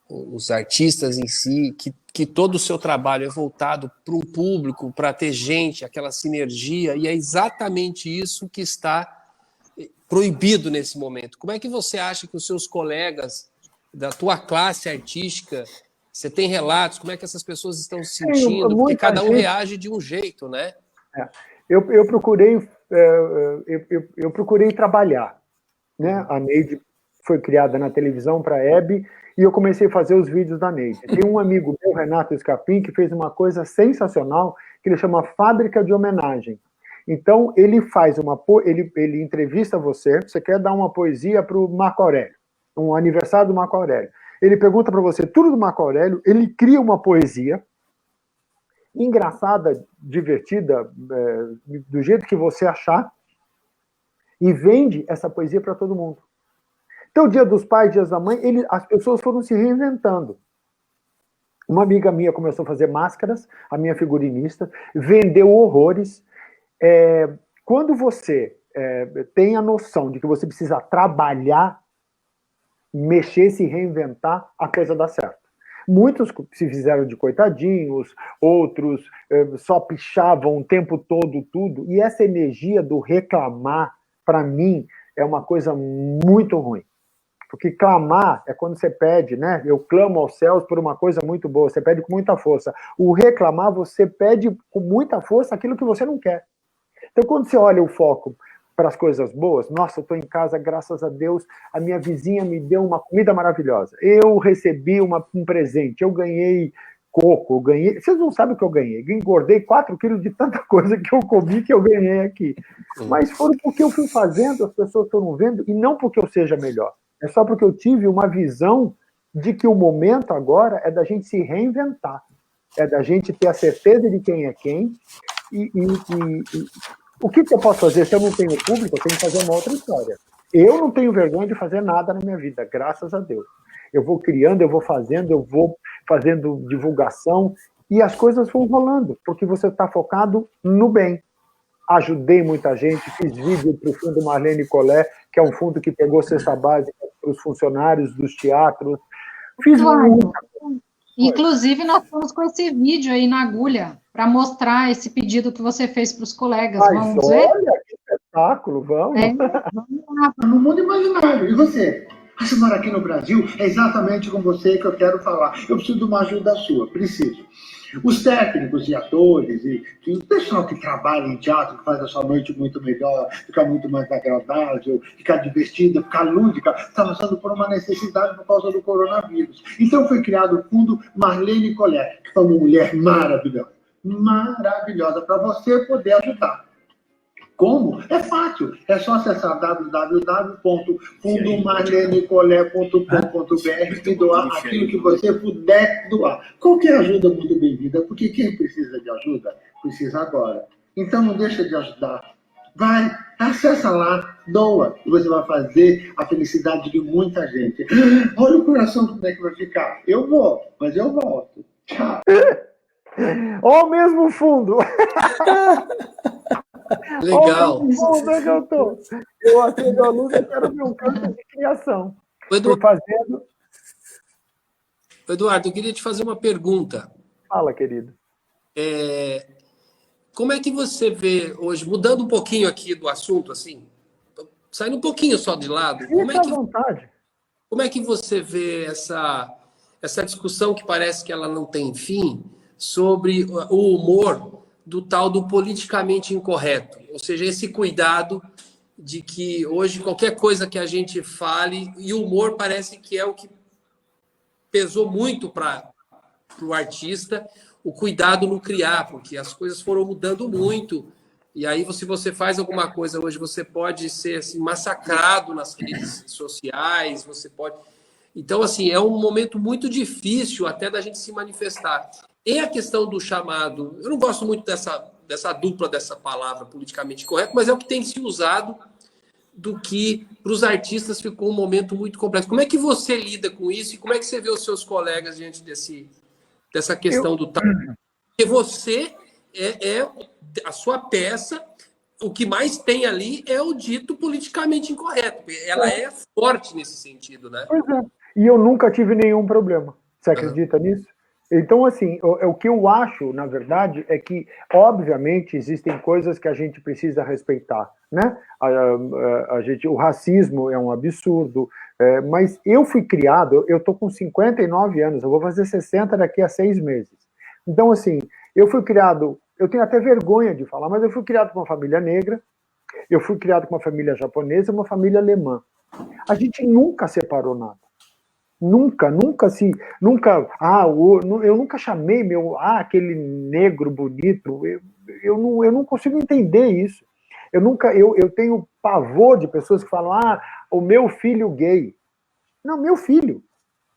os artistas em si, que todo o seu trabalho é voltado para um público, para ter gente, aquela sinergia, e é exatamente isso que está proibido nesse momento. Como é que você acha que os seus colegas da tua classe artística, você tem relatos, como é que essas pessoas estão se sentindo? Porque cada um reage de um jeito, né? Eu procurei trabalhar, né? A Neide foi criada na televisão para a Hebe e eu comecei a fazer os vídeos da Neide. Tem um amigo meu, Renato Escapim, que fez uma coisa sensacional que ele chama Fábrica de Homenagem. Então, ele ele entrevista você quer dar uma poesia para o Marco Aurélio, um aniversário do Marco Aurélio. Ele pergunta para você tudo do Marco Aurélio, ele cria uma poesia engraçada, divertida, do jeito que você achar, e vende essa poesia para todo mundo. Então, Dia dos Pais, Dia da Mãe, as pessoas foram se reinventando. Uma amiga minha começou a fazer máscaras, a minha figurinista, vendeu horrores. Quando você tem a noção de que você precisa trabalhar, mexer, se reinventar, a coisa dá certo. Muitos se fizeram de coitadinhos, outros só pichavam o tempo todo tudo, e essa energia do reclamar, para mim, é uma coisa muito ruim. Porque clamar é quando você pede, né? Eu clamo aos céus por uma coisa muito boa, você pede com muita força. O reclamar, você pede com muita força aquilo que você não quer. Então, quando você olha o foco para as coisas boas, nossa, eu estou em casa, graças a Deus, a minha vizinha me deu uma comida maravilhosa, eu recebi um presente, eu ganhei coco, vocês não sabem o que eu ganhei, engordei 4 quilos de tanta coisa que eu comi que eu ganhei aqui. Mas foi porque eu fui fazendo, as pessoas foram vendo, e não porque eu seja melhor, é só porque eu tive uma visão de que o momento agora é da gente se reinventar, é da gente ter a certeza de quem é quem, o que eu posso fazer se eu não tenho público? Eu tenho que fazer uma outra história. Eu não tenho vergonha de fazer nada na minha vida, graças a Deus. Eu vou criando, eu vou fazendo divulgação e as coisas vão rolando, porque você está focado no bem. Ajudei muita gente, fiz vídeo para o Fundo Marlene Collet, que é um fundo que pegou cesta básica para os funcionários dos teatros. Fiz muita coisa. Inclusive, nós estamos com esse vídeo aí na agulha para mostrar esse pedido que você fez para os colegas. Mas Vamos ver? olha que espetáculo, vamos. Vamos lá. No mundo imaginário. E você? Você mora aqui no Brasil? É exatamente com você que eu quero falar. Eu preciso de uma ajuda sua, preciso. Os técnicos e atores, e o pessoal que trabalha em teatro, que faz a sua noite muito melhor, ficar muito mais agradável, ficar divertida, ficar lúdica, está passando por uma necessidade por causa do coronavírus. Então foi criado o Fundo Marlene Collet, que foi uma mulher maravilhosa, maravilhosa, para você poder ajudar. Como? É fácil. É só acessar www.fundomarlenecollet.com.br e doar aquilo que você puder doar. Qualquer ajuda é muito bem-vinda, porque quem precisa de ajuda, precisa agora. Então não deixa de ajudar. Vai, acessa lá, doa, e você vai fazer a felicidade de muita gente. Olha o coração como é que vai ficar. Eu vou, mas eu volto. Tchau. Ó o mesmo fundo. Legal. Onde é que eu tô? Eu acendo a luz e quero ver um campo de criação. Fazendo... Eduardo, eu queria te fazer uma pergunta. Fala, querido. Como é que você vê hoje, mudando um pouquinho aqui do assunto, assim, saindo um pouquinho só de lado, Fica à vontade. Como é que você vê essa discussão que parece que ela não tem fim sobre o humor do tal do politicamente incorreto, ou seja, esse cuidado de que hoje qualquer coisa que a gente fale, e o humor parece que é o que pesou muito para o artista, o cuidado no criar, porque as coisas foram mudando muito, e aí se você faz alguma coisa hoje, você pode ser assim, massacrado nas redes sociais, você pode... Então, assim, é um momento muito difícil até da gente se manifestar. E a questão do chamado, eu não gosto muito dessa dupla dessa palavra politicamente correto, mas é o que tem se usado do que para os artistas ficou um momento muito complexo. Como é que você lida com isso e como é que você vê os seus colegas diante dessa questão do tal? Porque você a sua peça, o que mais tem ali é o dito politicamente incorreto. Ela é forte nesse sentido, né? Pois é. E eu nunca tive nenhum problema. Você acredita nisso? Então, assim, o que eu acho, na verdade, é que, obviamente, existem coisas que a gente precisa respeitar, né? O racismo é um absurdo, mas eu fui criado, eu tô com 59 anos, eu vou fazer 60 daqui a 6 meses. Então, assim, eu fui criado, eu tenho até vergonha de falar, mas eu fui criado com uma família negra, eu fui criado com uma família japonesa e uma família alemã. A gente nunca separou nada. Nunca, eu nunca chamei aquele negro bonito, eu não consigo entender isso. Eu tenho pavor de pessoas que falam, o meu filho gay. Não, meu filho,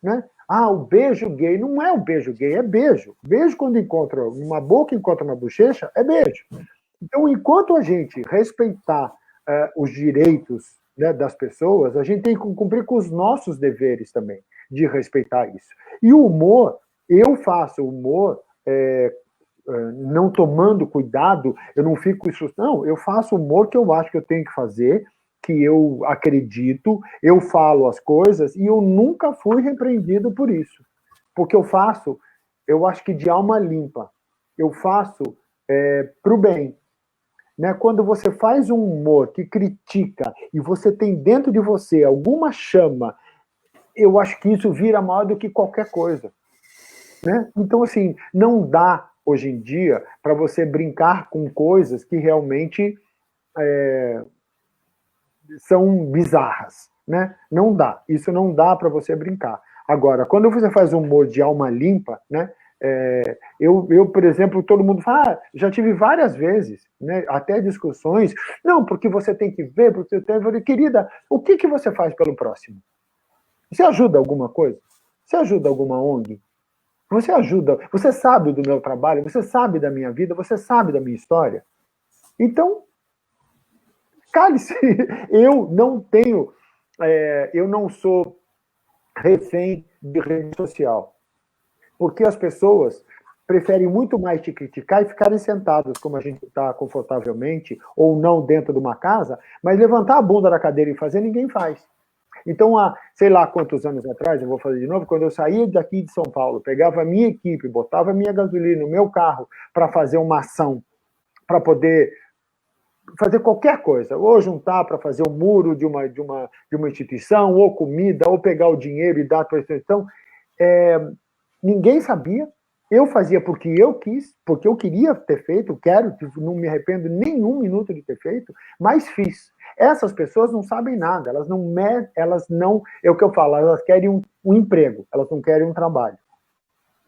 né? O beijo gay, não é um beijo gay, é beijo. Beijo quando encontra uma boca, encontra uma bochecha, é beijo. Então, enquanto a gente respeitar os direitos, né, das pessoas, a gente tem que cumprir com os nossos deveres também, de respeitar isso. E o humor, eu faço humor não tomando cuidado, eu não fico isso, não, eu faço humor que eu acho que eu tenho que fazer, que eu acredito, eu falo as coisas, e eu nunca fui repreendido por isso, porque eu acho que de alma limpa, eu faço pro bem. Né? Quando você faz um humor que critica e você tem dentro de você alguma chama, eu acho que isso vira maior do que qualquer coisa. Né? Então, assim, não dá, hoje em dia, para você brincar com coisas que realmente são bizarras. Né? Não dá. Isso não dá para você brincar. Agora, quando você faz um humor de alma limpa, né? Eu, por exemplo, todo mundo fala, já tive várias vezes, né, até discussões, não, porque você tem que ver, porque você tem que ver, querida, o que você faz pelo próximo? Você ajuda alguma coisa? Você ajuda alguma ONG? Você sabe do meu trabalho, você sabe da minha vida, você sabe da minha história? Então, cale-se, eu não sou refém de rede social. Porque as pessoas preferem muito mais te criticar e ficarem sentadas, como a gente está confortavelmente, ou não dentro de uma casa, mas levantar a bunda da cadeira e fazer, ninguém faz. Então, há sei lá quantos anos atrás, eu vou fazer de novo, quando eu saía daqui de São Paulo, pegava a minha equipe, botava a minha gasolina no meu carro para fazer uma ação, para poder fazer qualquer coisa, ou juntar para fazer um muro de uma instituição, ou comida, ou pegar o dinheiro e dar para a instituição, ninguém sabia. Eu fazia porque eu quis, porque eu queria ter feito, quero, não me arrependo nenhum minuto de ter feito, mas fiz. Essas pessoas não sabem nada, elas não, é o que eu falo, elas querem um emprego, elas não querem um trabalho.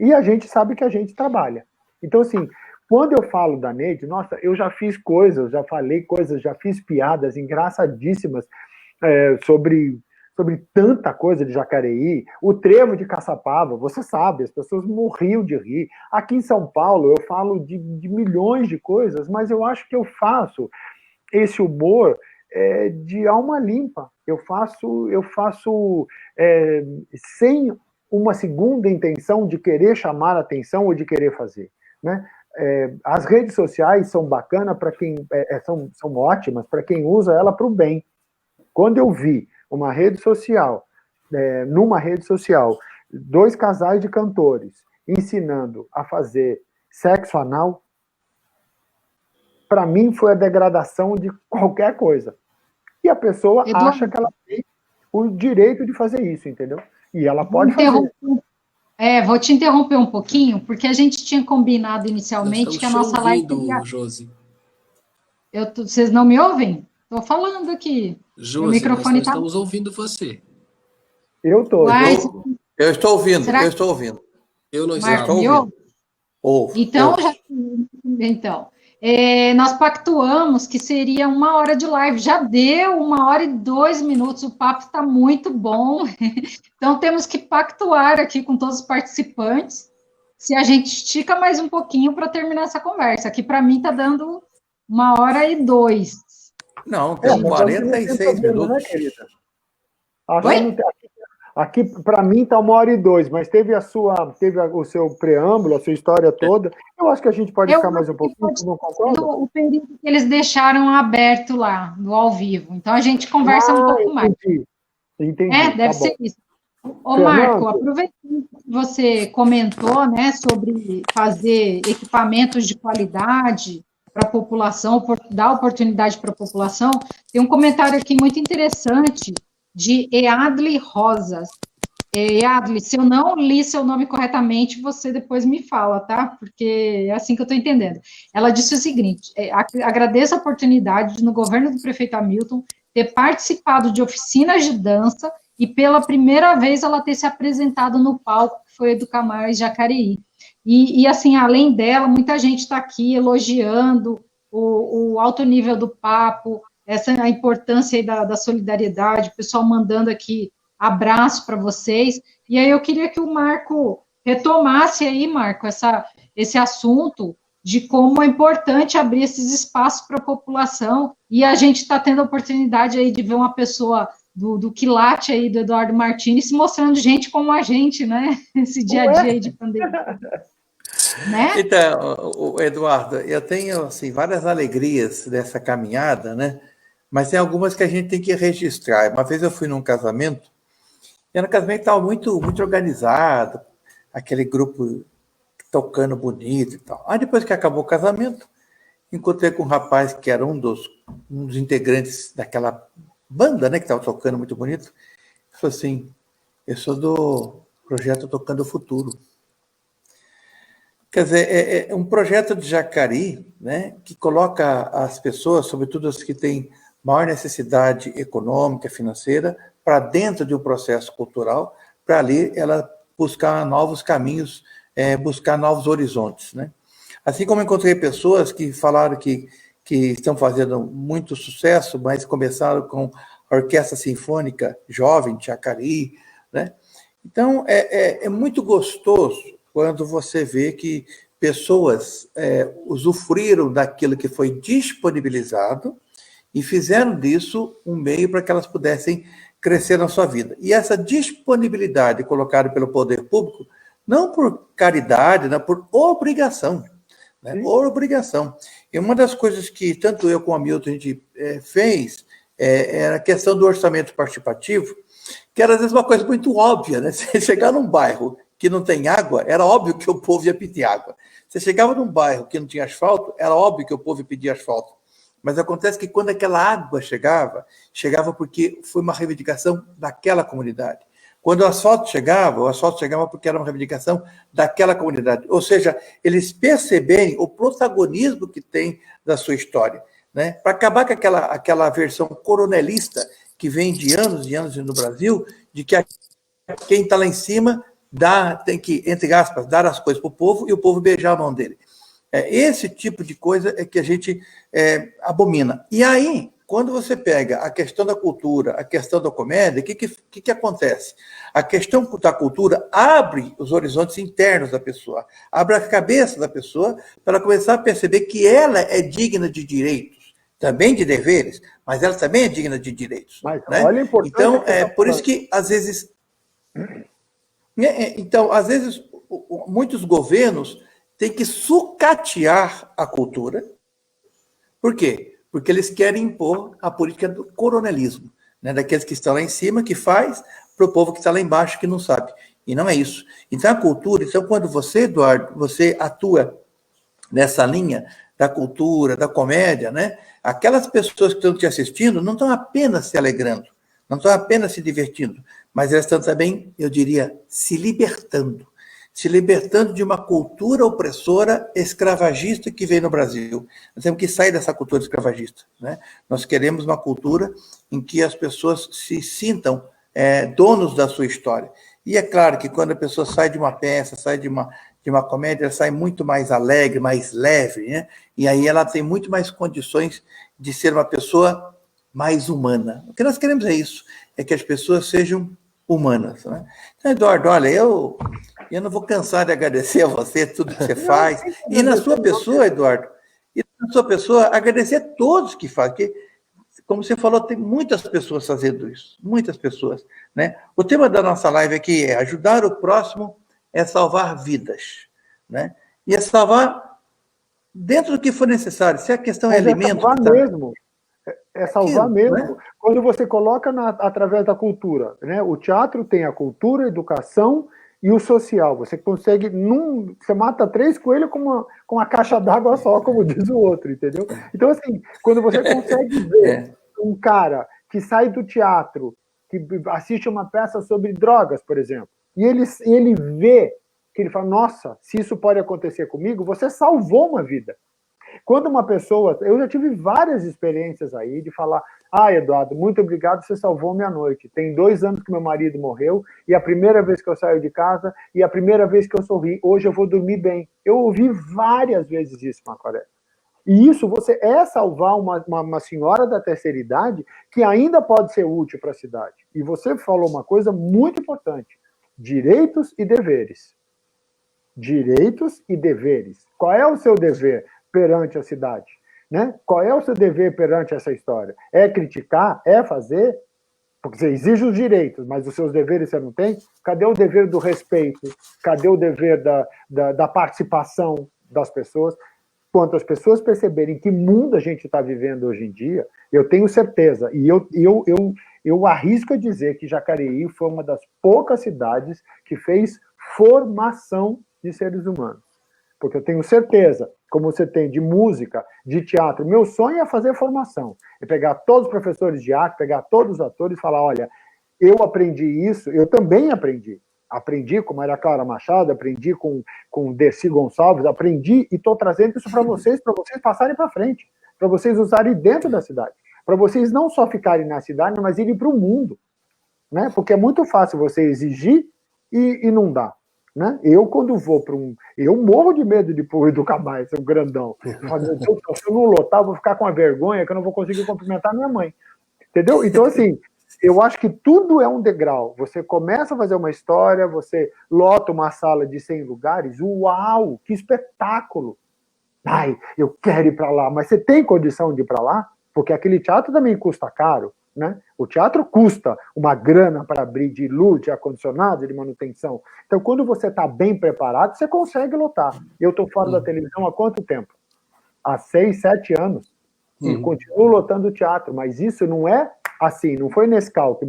E a gente sabe que a gente trabalha. Então, assim, quando eu falo da Neide, nossa, eu já fiz coisas, já falei coisas, já fiz piadas engraçadíssimas sobre tanta coisa de Jacareí, o trevo de Caçapava, você sabe, as pessoas morriam de rir. Aqui em São Paulo eu falo de milhões de coisas, mas eu acho que eu faço esse humor de alma limpa. Eu faço sem uma segunda intenção de querer chamar a atenção ou de querer fazer, né? As redes sociais são bacanas para quem são ótimas para quem usa ela para o bem. Quando eu vi numa rede social, 2 casais de cantores ensinando a fazer sexo anal, para mim foi a degradação de qualquer coisa. E a pessoa acha que ela tem o direito de fazer isso, entendeu? E ela pode fazer. Vou te interromper um pouquinho, porque a gente tinha combinado inicialmente que a nossa live seria... Josi. Vocês não me ouvem? Estou falando aqui. Josi, o microfone nós estamos ouvindo você. Eu estou. Eu estou ouvindo, Será... eu estou ouvindo. Eu não estou ouvindo. Então, nós pactuamos que seria 1 hora de live. Já deu 1 hora e 2 minutos, o papo está muito bom. Então, temos que pactuar aqui com todos os participantes, se a gente estica mais um pouquinho para terminar essa conversa. Aqui, para mim, está dando 1 hora e 2. Não, tem 46 minutos. Né, querida? Aqui, para mim, está 1 hora e 2, mas teve o seu preâmbulo, a sua história toda. Eu acho que a gente pode ficar mais um pouquinho, não concorda? O período que eles deixaram aberto lá, no ao vivo. Então, a gente conversa um pouco mais. Entendi. Deve ser isso. Ô, Marco, aproveitando que você comentou, né, sobre fazer equipamentos de qualidade para a população, dar oportunidade para a população, tem um comentário aqui muito interessante de Eadli Rosas. Eadli, se eu não li seu nome corretamente, você depois me fala, tá? Porque é assim que eu estou entendendo. Ela disse o seguinte: agradeço a oportunidade de, no governo do prefeito Hamilton, ter participado de oficinas de dança e pela primeira vez ela ter se apresentado no palco, que foi Educar Mais Jacareí. E assim, além dela, muita gente está aqui elogiando o alto nível do papo, a importância aí da solidariedade, o pessoal mandando aqui abraço para vocês. E aí eu queria que o Marco retomasse aí, Marco, esse assunto de como é importante abrir esses espaços para a população, e a gente está tendo a oportunidade aí de ver uma pessoa do quilate aí, do Eduardo Martins, se mostrando gente como a gente, né? Esse dia a dia aí de pandemia. Né? Então, Eduardo, eu tenho assim, várias alegrias dessa caminhada, né? Mas tem algumas que a gente tem que registrar. Uma vez eu fui num casamento, e no casamento estava muito, muito organizado, aquele grupo tocando bonito e tal. Aí depois que acabou o casamento, encontrei com um rapaz que era um dos integrantes daquela banda, né, que estava tocando muito bonito. Ele falou assim: eu sou do projeto Tocando o Futuro. Quer dizer, é um projeto de Jacareí, né, que coloca as pessoas, sobretudo as que têm maior necessidade econômica, financeira, para dentro de um processo cultural, para ali ela buscar novos caminhos, buscar novos horizontes, né? Assim como encontrei pessoas que falaram que estão fazendo muito sucesso, mas começaram com a Orquestra Sinfônica Jovem de Jacareí, né? Então, é muito gostoso quando você vê que pessoas usufruíram daquilo que foi disponibilizado e fizeram disso um meio para que elas pudessem crescer na sua vida. E essa disponibilidade colocada pelo poder público, não por caridade, não por obrigação, né? Obrigação. E uma das coisas que tanto eu como a Hamilton a gente fez era a questão do orçamento participativo, que era às vezes uma coisa muito óbvia, né? Você chegar num bairro que não tem água, era óbvio que o povo ia pedir água. Você chegava num bairro que não tinha asfalto, era óbvio que o povo ia pedir asfalto. Mas acontece que quando aquela água chegava porque foi uma reivindicação daquela comunidade. Quando o asfalto chegava porque era uma reivindicação daquela comunidade. Ou seja, eles perceberem o protagonismo que tem da sua história, né? Para acabar com aquela versão coronelista que vem de anos e anos no Brasil, de que quem está lá em cima tem que, entre aspas, dar as coisas para o povo e o povo beijar a mão dele. Esse tipo de coisa é que a gente abomina. E aí, quando você pega a questão da cultura, a questão da comédia, o que acontece? A questão da cultura abre os horizontes internos da pessoa, abre a cabeça da pessoa para começar a perceber que ela é digna de direitos, também de deveres, mas ela também é digna de direitos. Mas né? olha a importância. Então, por isso que, às vezes... Então, às vezes, muitos governos têm que sucatear a cultura. Por quê? Porque eles querem impor a política do coronelismo, né? Daqueles que estão lá em cima, que faz, para o povo que está lá embaixo, que não sabe. E não é isso. Então, a cultura... Então, quando você, Eduardo, você atua nessa linha da cultura, da comédia, né? Aquelas pessoas que estão te assistindo não estão apenas se alegrando, não estão apenas se divertindo, mas elas estão também, eu diria, se libertando de uma cultura opressora escravagista que veio no Brasil. Nós temos que sair dessa cultura escravagista, né? Nós queremos uma cultura em que as pessoas se sintam donos da sua história. E é claro que quando a pessoa sai de uma peça, sai de uma comédia, ela sai muito mais alegre, mais leve, né? E aí ela tem muito mais condições de ser uma pessoa mais humana. O que nós queremos é isso, é que as pessoas sejam humanas, né? Então, Eduardo, olha, eu não vou cansar de agradecer a você tudo que você faz. E na sua pessoa, Eduardo, agradecer a todos que fazem, porque, como você falou, tem muitas pessoas fazendo isso, muitas pessoas, né? O tema da nossa live aqui é ajudar o próximo é salvar vidas, né? E é salvar dentro do que for necessário. Se a questão é alimento... salvar mesmo. É salvar mesmo. Né? Quando você coloca através da cultura, né? O teatro tem a cultura, a educação e o social. Você consegue... você mata 3 coelhos com uma caixa d'água só, como diz o outro, entendeu? Então, assim, quando você consegue ver um cara que sai do teatro, que assiste uma peça sobre drogas, por exemplo, e ele vê, que ele fala, nossa, se isso pode acontecer comigo, você salvou uma vida. Quando uma pessoa... Eu já tive várias experiências aí de falar, Eduardo, muito obrigado, você salvou minha noite. Tem 2 anos que meu marido morreu, e a primeira vez que eu saio de casa, e a primeira vez que eu sorri, hoje eu vou dormir bem. Eu ouvi várias vezes isso, Macoré. E isso você salvar uma senhora da terceira idade que ainda pode ser útil para a cidade. E você falou uma coisa muito importante. Direitos e deveres. Direitos e deveres. Qual é o seu dever perante a cidade? Né? Qual é o seu dever perante essa história? É criticar? É fazer? Porque você exige os direitos, mas os seus deveres você não tem? Cadê o dever do respeito? Cadê o dever da participação das pessoas? Quanto as pessoas perceberem que mundo a gente está vivendo hoje em dia, eu tenho certeza, e eu arrisco a dizer que Jacareí foi uma das poucas cidades que fez formação de seres humanos. Porque eu tenho certeza, como você tem de música, de teatro, meu sonho é fazer formação. É pegar todos os professores de arte, pegar todos os atores e falar, olha, eu aprendi isso, eu também aprendi. Aprendi com Maria Clara Machado, aprendi com Dercy Gonçalves, aprendi e estou trazendo isso para vocês passarem para frente, para vocês usarem dentro da cidade, para vocês não só ficarem na cidade, mas irem para o mundo, né? Porque é muito fácil você exigir e não dá. Né? Eu, quando vou para eu morro de medo de ir para o Educamais, um grandão. Se eu não lotar, eu vou ficar com a vergonha que eu não vou conseguir cumprimentar minha mãe. Entendeu? Então, assim, eu acho que tudo é um degrau. Você começa a fazer uma história, você lota uma sala de 100 lugares, uau, que espetáculo! Ai, eu quero ir para lá, mas você tem condição de ir para lá? Porque aquele teatro também custa caro. Né? O teatro custa uma grana para abrir de luz, de ar-condicionado, de manutenção. Então, quando você está bem preparado, você consegue lotar. Eu estou fora da televisão há quanto tempo? Há 6, 7 anos. E continuo lotando o teatro, mas isso não é assim, não foi Nescau que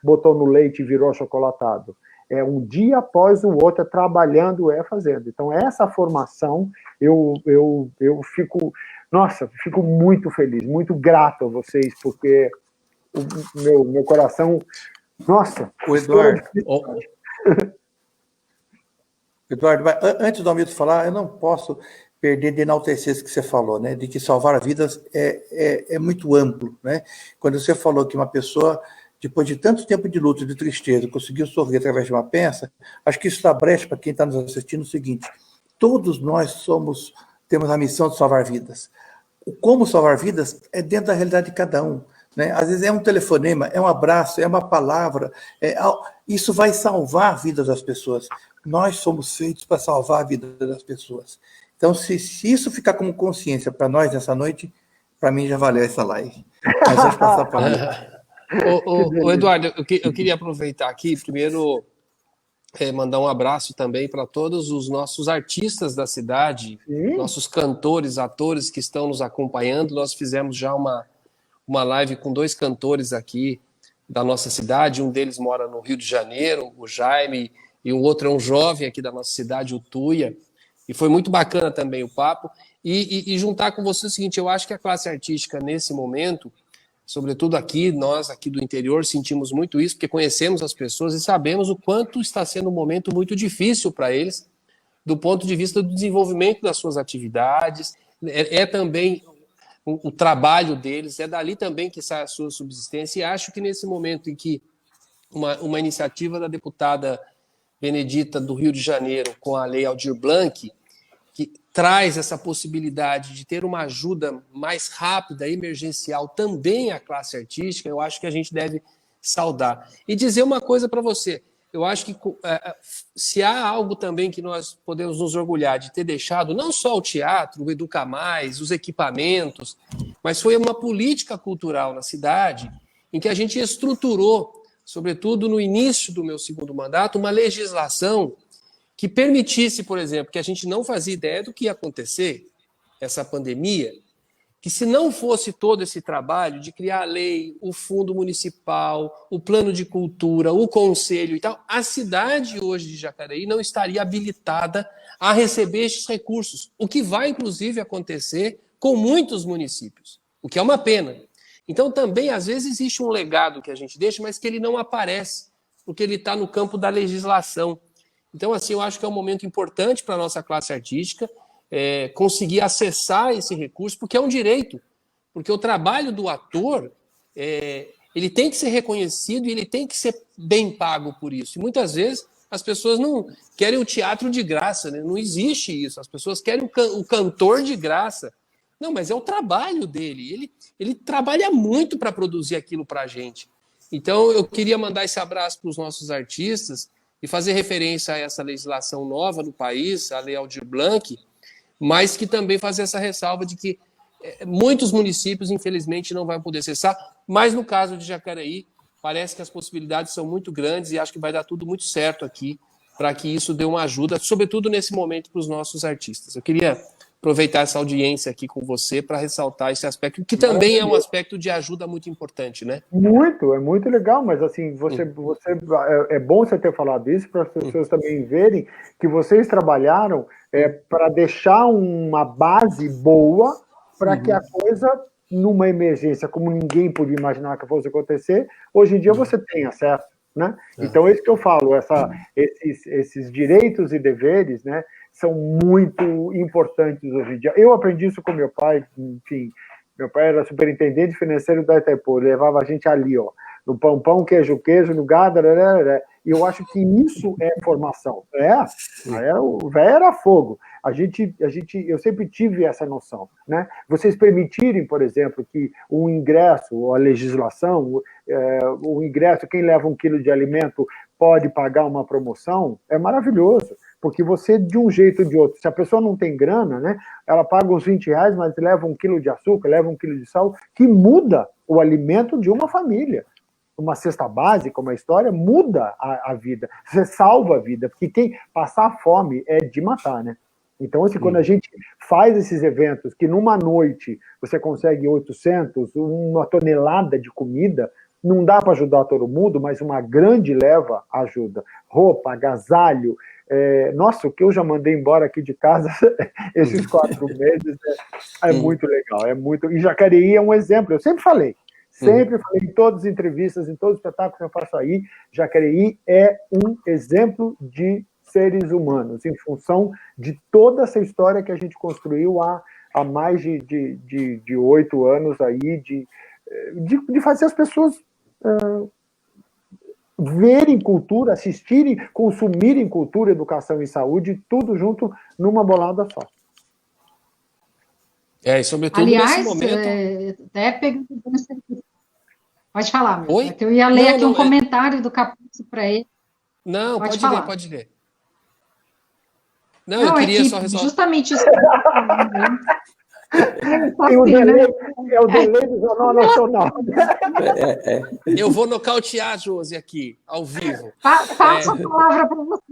botou no leite e virou achocolatado. É um dia após o outro, trabalhando, fazendo. Então, essa formação, eu fico, nossa, fico muito feliz, muito grato a vocês, porque o meu coração, nossa, O Eduardo, Eduardo, antes do Hamilton falar, eu não posso perder de enaltecer isso que você falou, né? De que salvar vidas é muito amplo, né? Quando você falou que uma pessoa, depois de tanto tempo de luto, de tristeza, conseguiu sorrir através de uma peça, acho que isso dá brecha para quem está nos assistindo o seguinte: todos nós temos a missão de salvar vidas. O como salvar vidas é dentro da realidade de cada um, né? Às vezes é um telefonema, é um abraço, é uma palavra, isso vai salvar a vida das pessoas. Nós somos feitos para salvar a vida das pessoas. Então, se isso ficar como consciência para nós nessa noite, para mim já valeu essa live. Mas deixa eu passar para mim. Eduardo, eu queria aproveitar aqui, primeiro, mandar um abraço também para todos os nossos artistas da cidade, nossos cantores, atores que estão nos acompanhando. Nós fizemos já uma live com 2 cantores aqui da nossa cidade, um deles mora no Rio de Janeiro, o Jaime, e o outro é um jovem aqui da nossa cidade, o Tuia, e foi muito bacana também o papo, e juntar com você o seguinte: eu acho que a classe artística nesse momento, sobretudo aqui, nós aqui do interior sentimos muito isso, porque conhecemos as pessoas e sabemos o quanto está sendo um momento muito difícil para eles, do ponto de vista do desenvolvimento das suas atividades, também o trabalho deles, é dali também que sai a sua subsistência, e acho que nesse momento em que uma iniciativa da deputada Benedita do Rio de Janeiro com a Lei Aldir Blanc, que traz essa possibilidade de ter uma ajuda mais rápida, emergencial, também à classe artística, eu acho que a gente deve saudar. E dizer uma coisa para você: eu acho que se há algo também que nós podemos nos orgulhar de ter deixado, não só o teatro, o Educa Mais, os equipamentos, mas foi uma política cultural na cidade em que a gente estruturou, sobretudo no início do meu 2º mandato, uma legislação que permitisse, por exemplo, que a gente não fazia ideia do que ia acontecer, essa pandemia, que se não fosse todo esse trabalho de criar a lei, o fundo municipal, o plano de cultura, o conselho e tal, a cidade hoje de Jacareí não estaria habilitada a receber esses recursos, o que vai, inclusive, acontecer com muitos municípios, o que é uma pena. Então, também, às vezes, existe um legado que a gente deixa, mas que ele não aparece, porque ele está no campo da legislação. Então, assim, eu acho que é um momento importante para a nossa classe artística, conseguir acessar esse recurso, porque é um direito, porque o trabalho do ator, ele tem que ser reconhecido e ele tem que ser bem pago por isso. E muitas vezes as pessoas não querem o teatro de graça, né? Não existe isso. As pessoas querem o cantor de graça. Não, mas é o trabalho dele. Ele trabalha muito para produzir aquilo para a gente. Então, eu queria mandar esse abraço para os nossos artistas e fazer referência a essa legislação nova no país, a Lei Aldir Blanc, mas que também fazer essa ressalva de que muitos municípios, infelizmente, não vão poder acessar, mas no caso de Jacareí, parece que as possibilidades são muito grandes e acho que vai dar tudo muito certo aqui para que isso dê uma ajuda, sobretudo nesse momento, para os nossos artistas. Eu queria aproveitar essa audiência aqui com você para ressaltar esse aspecto, que também é um aspecto de ajuda muito importante, né? É muito legal, mas assim, é bom você ter falado isso para as pessoas também verem que vocês trabalharam para deixar uma base boa para que a coisa, numa emergência, como ninguém podia imaginar que fosse acontecer, hoje em dia você tem acesso, né? Então, é isso que eu falo, esses direitos e deveres, né, são muito importantes hoje em dia. Eu aprendi isso com meu pai, enfim, meu pai era superintendente financeiro da Itaipu, levava a gente ali, ó, no pão, queijo, no gado, e eu acho que isso é formação. O velho era fogo. Eu sempre tive essa noção, né? Vocês permitirem, por exemplo, que o ingresso, a legislação, o ingresso, quem leva 1 quilo de alimento pode pagar uma promoção, é maravilhoso, porque você, de um jeito ou de outro, se a pessoa não tem grana, né, ela paga os R$20, mas leva 1 quilo de açúcar, leva 1 quilo de sal, que muda o alimento de uma família. Uma cesta básica, uma história, muda a vida, você salva a vida, porque passar fome é de matar, né? Então, assim, quando a gente faz esses eventos, que numa noite você consegue 800, uma tonelada de comida, Não dá para ajudar todo mundo, mas uma grande leva ajuda. Roupa, agasalho. Nossa, o que eu já mandei embora aqui de casa esses 4 meses é muito legal. E Jacareí é um exemplo. Eu sempre falei em todas as entrevistas, em todos os espetáculos que eu faço aí, Jacareí é um exemplo de seres humanos, em função de toda essa história que a gente construiu há mais de 8 anos aí, de fazer as pessoas verem cultura, assistirem, consumirem cultura, educação e saúde, tudo junto numa bolada só. E sobretudo aliás, nesse momento... até pegando... Pode falar, meu. Oi? É que eu ia ler aqui um comentário do Capuzzi para ele. Não, pode ler. Não, eu queria que só ressaltar. Justamente isso que eu tô falando, né? É o delay do Jornal Nacional. Eu vou nocautear, Josi, aqui, ao vivo. Passa a palavra para você.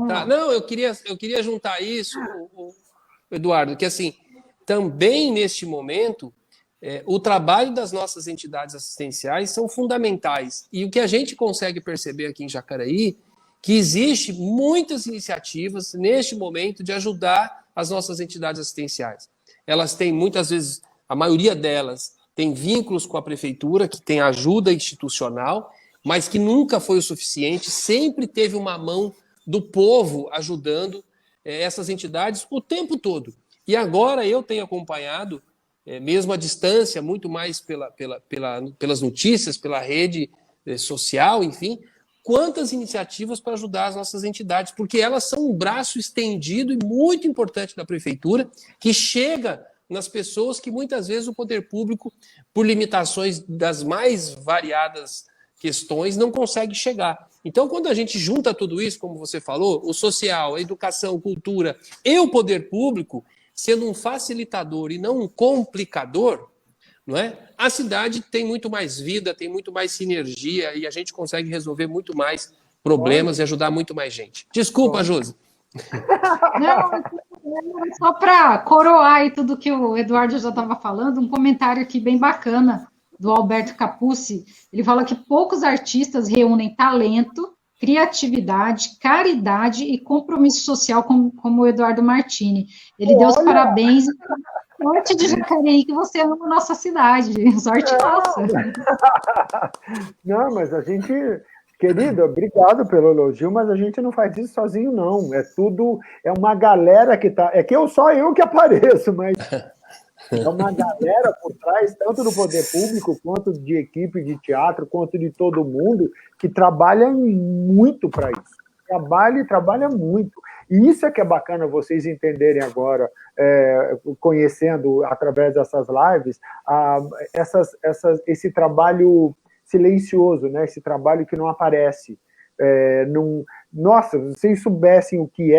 Tá. Não, eu queria juntar isso, Eduardo, que assim, também neste momento, o trabalho das nossas entidades assistenciais são fundamentais. E o que a gente consegue perceber aqui em Jacareí, que existe muitas iniciativas neste momento de ajudar as nossas entidades assistenciais. Elas têm, muitas vezes, a maioria delas tem vínculos com a prefeitura, que tem ajuda institucional, mas que nunca foi o suficiente, sempre teve uma mão do povo ajudando essas entidades o tempo todo. E agora eu tenho acompanhado, mesmo à distância, muito mais pelas notícias, pela rede social, enfim, quantas iniciativas para ajudar as nossas entidades, porque elas são um braço estendido e muito importante da prefeitura, que chega nas pessoas que muitas vezes o poder público, por limitações das mais variadas questões, não consegue chegar. Então, quando a gente junta tudo isso, como você falou, o social, a educação, a cultura e o poder público, sendo um facilitador e não um complicador, não é? A cidade tem muito mais vida, tem muito mais sinergia e a gente consegue resolver muito mais problemas e ajudar muito mais gente. Desculpa, Josi. Não, só para coroar aí tudo que o Eduardo já estava falando, um comentário aqui bem bacana do Alberto Capuzzi. Ele fala que poucos artistas reúnem talento, criatividade, caridade e compromisso social como o Eduardo Martini. Ele deu os parabéns. Sorte de Jacareí que você ama a nossa cidade. Sorte nossa. Não, mas a gente... Querido, obrigado pelo elogio, mas a gente não faz isso sozinho, não. É uma galera que tá... só eu que apareço, mas é uma galera por trás, tanto do poder público, quanto de equipe de teatro, quanto de todo mundo, que trabalha muito para isso. Trabalha muito. E isso é que é bacana vocês entenderem agora, conhecendo através dessas lives, esse trabalho silencioso, né? Esse trabalho que não aparece. Nossa, se vocês soubessem o que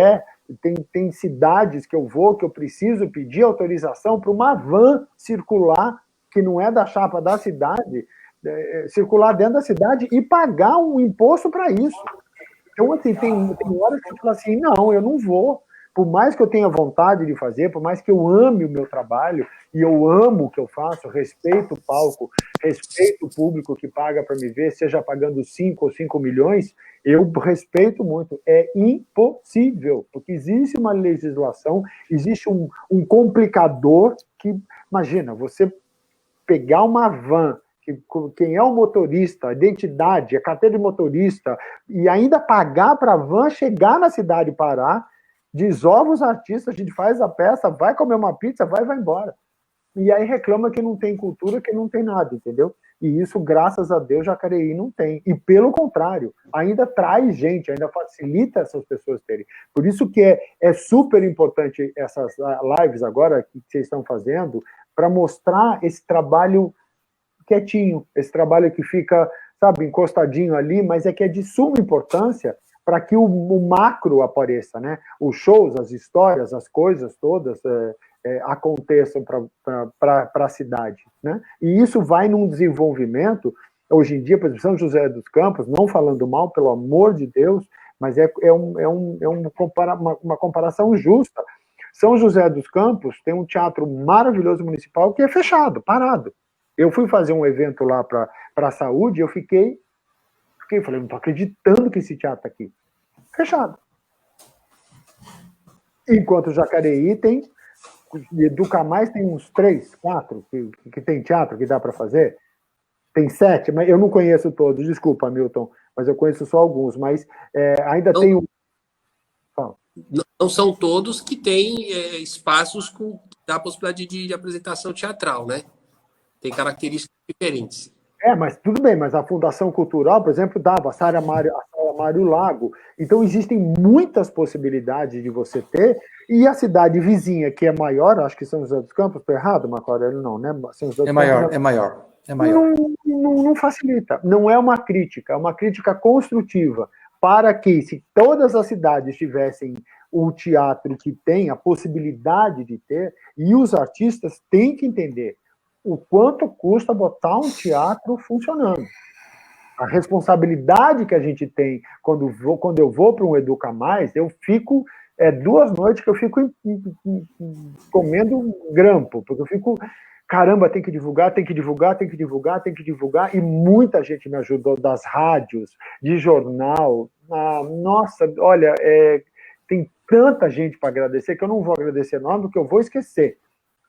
tem cidades que eu vou, que eu preciso pedir autorização para uma van circular, que não é da chapa da cidade, circular dentro da cidade e pagar um imposto para isso. Então, assim, tem horas que eu falo assim, não, eu não vou. Por mais que eu tenha vontade de fazer, por mais que eu ame o meu trabalho, e eu amo o que eu faço, respeito o palco, respeito o público que paga para me ver, seja pagando 5 ou 5 milhões, eu respeito muito. É impossível, porque existe uma legislação, existe um complicador que, imagina, você pegar uma van, quem é o motorista, a identidade, a carteira de motorista, e ainda pagar para a van chegar na cidade e parar, desova os artistas, a gente faz a peça, vai comer uma pizza, vai embora. E aí reclama que não tem cultura, que não tem nada, entendeu? E isso, graças a Deus, Jacareí não tem. E pelo contrário, ainda traz gente, ainda facilita essas pessoas terem. Por isso que é super importante essas lives agora que vocês estão fazendo, para mostrar esse trabalho quietinho, esse trabalho que fica, sabe, encostadinho ali, mas que é de suma importância para que o macro apareça, né? Os shows, as histórias, as coisas todas aconteçam para a cidade, né? E isso vai num desenvolvimento, hoje em dia, por exemplo, São José dos Campos, não falando mal, pelo amor de Deus, mas uma comparação justa. São José dos Campos tem um teatro maravilhoso municipal que é fechado, parado. Eu fui fazer um evento lá para a saúde, eu falei, não estou acreditando que esse teatro está aqui. Fechado. Enquanto Jacareí tem, Educa Mais tem uns 3, 4 que tem teatro que dá para fazer. Tem 7, mas eu não conheço todos, desculpa, Milton, mas eu conheço só alguns, mas ainda não, tem... Não são todos que têm espaços com a possibilidade de apresentação teatral, né? Tem características diferentes. Mas tudo bem, mas a Fundação Cultural, por exemplo, dava a Sala Mário Lago. Então, existem muitas possibilidades de você ter, e a cidade vizinha, que é maior, acho que São José dos Campos, estou errado, Marco Aurélio, não, né? São José dos Campos, é maior. Não facilita. Não é uma crítica, é uma crítica construtiva, para que, se todas as cidades tivessem o teatro que tem, a possibilidade de ter, e os artistas têm que entender o quanto custa botar um teatro funcionando. A responsabilidade que a gente tem quando eu vou para um Educa Mais, eu fico 2 noites que eu fico comendo grampo, porque eu fico, caramba, tem que divulgar, e muita gente me ajudou, das rádios, de jornal. Nossa, olha, tem tanta gente para agradecer que eu não vou agradecer nome, porque eu vou esquecer.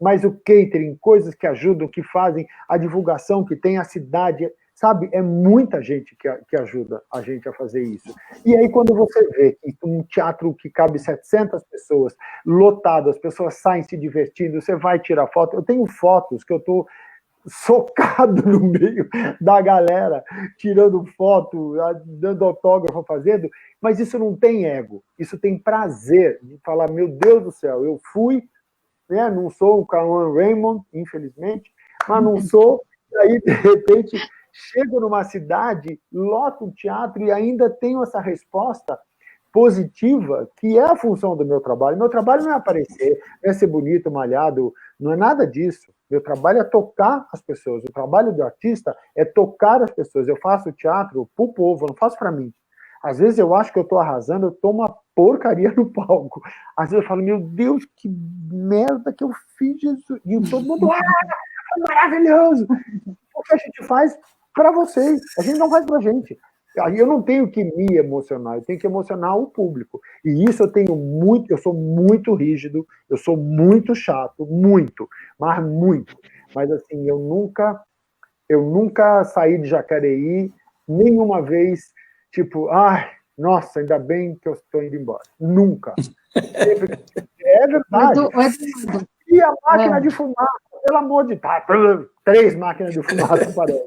Mas o catering, coisas que ajudam, que fazem a divulgação, que tem a cidade, sabe? É muita gente que ajuda a gente a fazer isso. E aí, quando você vê que um teatro que cabe 700 pessoas, lotado, as pessoas saem se divertindo, você vai tirar foto. Eu tenho fotos que eu estou socado no meio da galera, tirando foto, dando autógrafo, fazendo, mas isso não tem ego, isso tem prazer de falar, meu Deus do céu, eu fui, né? Não sou o Cauã Raymond, infelizmente, mas não sou, e aí, de repente, chego numa cidade, loto um teatro e ainda tenho essa resposta positiva, que é a função do meu trabalho. Meu trabalho não é aparecer, não é ser bonito, malhado, não é nada disso. Meu trabalho é tocar as pessoas. O trabalho do artista é tocar as pessoas. Eu faço teatro para o povo, eu não faço para mim. Às vezes eu acho que eu estou arrasando, eu estou uma porcaria no palco. Às vezes eu falo, meu Deus, que merda que eu fiz, Jesus. E todo mundo, foi maravilhoso. O que a gente faz para vocês, a gente não faz para a gente. Eu não tenho que me emocionar, eu tenho que emocionar o público. E isso eu sou muito rígido, eu sou muito chato, muito. Mas assim, eu nunca saí de Jacareí, nenhuma vez, tipo, nossa, ainda bem que eu estou indo embora. Nunca. É verdade. E a máquina de fumaça, pelo amor de Deus, 3 máquinas de fumaça parece.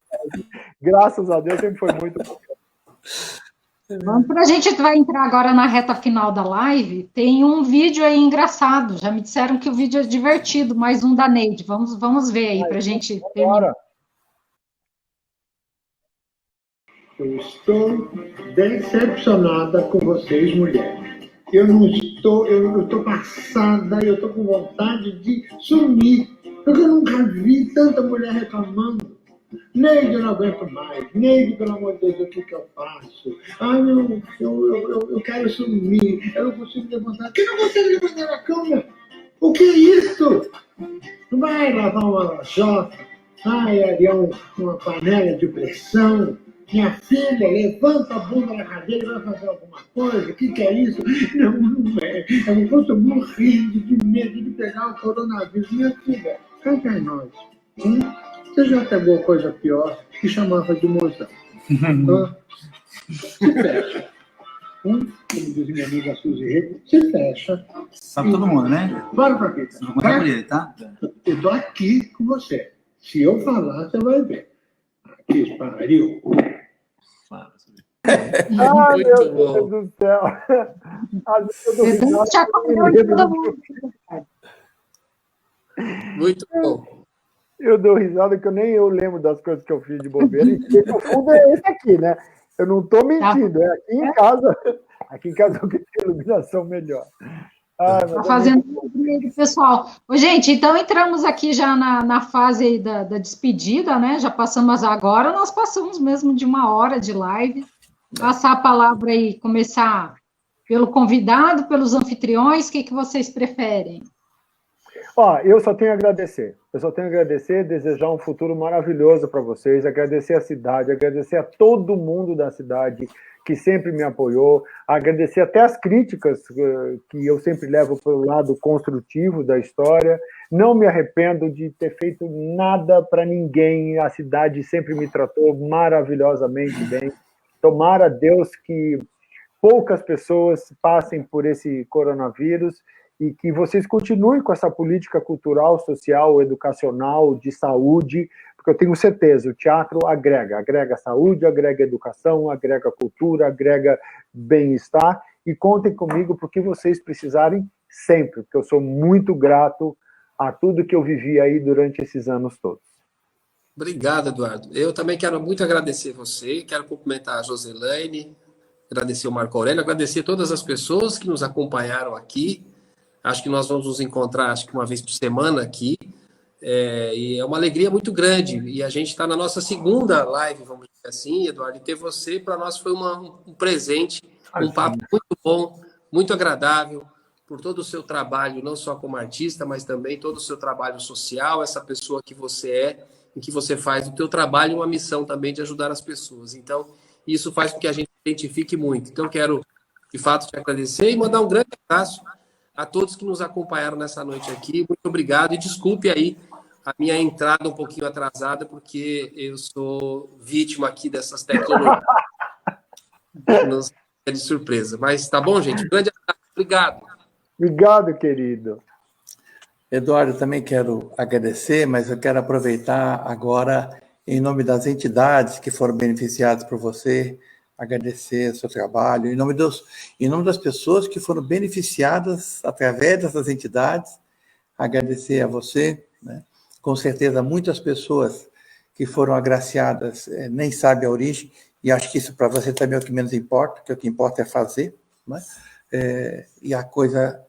Graças a Deus sempre foi muito bom. A gente vai entrar agora na reta final da live. Tem um vídeo aí engraçado. Já me disseram que o vídeo é divertido, mais um da Neide. Vamos ver aí para a gente terminar. Eu estou decepcionada com vocês, mulheres. Eu estou passada, eu estou com vontade de sumir, porque eu nunca vi tanta mulher reclamando. Neide, eu não aguento mais. Neide, pelo amor de Deus, o que eu faço? Eu quero sumir, eu não consigo levantar. Quem não consegue levantar a cama? O que é isso? Vai lavar uma lajota, vai arear uma panela de pressão. Minha filha, levanta a bunda da cadeira e vai fazer alguma coisa. O que é isso? Não é. Eu não estou morrendo de medo de pegar o coronavírus. Minha filha, cá entre nós. Você já pegou coisa pior que chamava de mozão. Se fecha. Como diz minha amiga Suzy Rego, se fecha. Sabe todo mundo, né? Bora pra quê? Vou contar por ele, tá? Eu tô aqui com você. Se eu falar, você vai ver. Aqui, pariu. Fala, meu Deus do céu. Muito bom. Eu dou risada que eu lembro das coisas que eu fiz de bobeira. E no fundo é esse aqui, né? Eu não estou mentindo. É aqui em casa. Aqui em casa eu tenho iluminação melhor. Está fazendo pessoal. Gente, então entramos aqui já na fase aí da despedida, né? Já passamos agora, nós passamos mesmo de 1 hora de live. Passar a palavra aí, começar pelo convidado, pelos anfitriões, o que vocês preferem? Ó, eu só tenho a agradecer. Eu só tenho a agradecer, desejar um futuro maravilhoso para vocês, agradecer a cidade, agradecer a todo mundo da cidade que sempre me apoiou, agradecer até as críticas que eu sempre levo para o lado construtivo da história. Não me arrependo de ter feito nada para ninguém, a cidade sempre me tratou maravilhosamente bem. Tomara a Deus que poucas pessoas passem por esse coronavírus e que vocês continuem com essa política cultural, social, educacional, de saúde, porque eu tenho certeza, o teatro agrega saúde, agrega educação, agrega cultura, agrega bem-estar, e contem comigo porque vocês precisarem sempre, porque eu sou muito grato a tudo que eu vivi aí durante esses anos todos. Obrigado, Eduardo. Eu também quero muito agradecer você, quero cumprimentar a Joselaine, agradecer o Marco Aurélio, agradecer todas as pessoas que nos acompanharam aqui. Acho que nós vamos nos encontrar, acho que uma vez por semana aqui. E é uma alegria muito grande. E a gente está na nossa segunda live, vamos dizer assim, Eduardo. E ter você, para nós, foi um presente, um papo muito bom, muito agradável, por todo o seu trabalho, não só como artista, mas também todo o seu trabalho social, essa pessoa que você é, em que você faz o teu trabalho uma missão também de ajudar as pessoas. Então, isso faz com que a gente se identifique muito. Então, quero, de fato, te agradecer e mandar um grande abraço a todos que nos acompanharam nessa noite aqui. Muito obrigado e desculpe aí a minha entrada um pouquinho atrasada, porque eu sou vítima aqui dessas tecnologias. Nos é de surpresa. Mas tá bom, gente? Um grande abraço. Obrigado. Obrigado, querido. Eduardo, também quero agradecer, mas eu quero aproveitar agora, em nome das entidades que foram beneficiadas por você, agradecer o seu trabalho, em nome das pessoas que foram beneficiadas através dessas entidades, agradecer a você, né? Com certeza, muitas pessoas que foram agraciadas nem sabem a origem, e acho que isso para você também é o que menos importa, que o que importa é fazer, né? E a coisa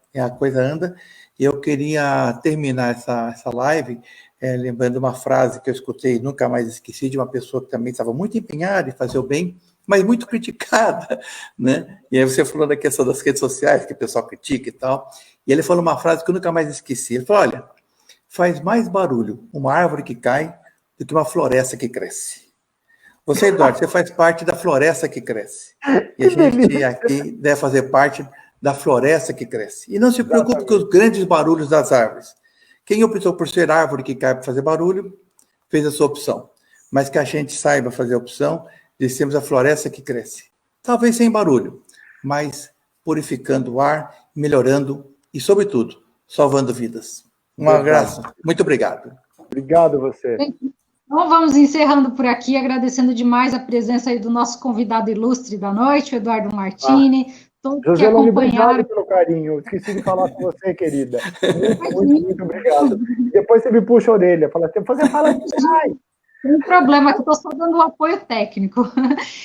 anda. E eu queria terminar essa live lembrando uma frase que eu escutei e nunca mais esqueci, de uma pessoa que também estava muito empenhada em fazer o bem, mas muito criticada, né? E aí você falou da questão das redes sociais, que o pessoal critica e tal, e ele falou uma frase que eu nunca mais esqueci. Ele falou, olha, faz mais barulho uma árvore que cai do que uma floresta que cresce. Você, Eduardo, você faz parte da floresta que cresce. E a gente aqui deve fazer parte da floresta que cresce. E não se preocupe com os grandes barulhos das árvores. Quem optou por ser árvore que cai para fazer barulho, fez a sua opção. Mas que a gente saiba fazer a opção de sermos a floresta que cresce. Talvez sem barulho, mas purificando o ar, melhorando e, sobretudo, salvando vidas. Um abraço. Muito obrigado. Obrigado a você. Então, vamos encerrando por aqui, agradecendo demais a presença aí do nosso convidado ilustre da noite, o Eduardo Martini, todos que Joselaine, acompanharam. obrigado pelo carinho. Esqueci de falar com você, querida. Muito obrigado. Depois você me puxa a orelha, fala assim, você fala demais. Não tem problema, que eu estou só dando o apoio técnico.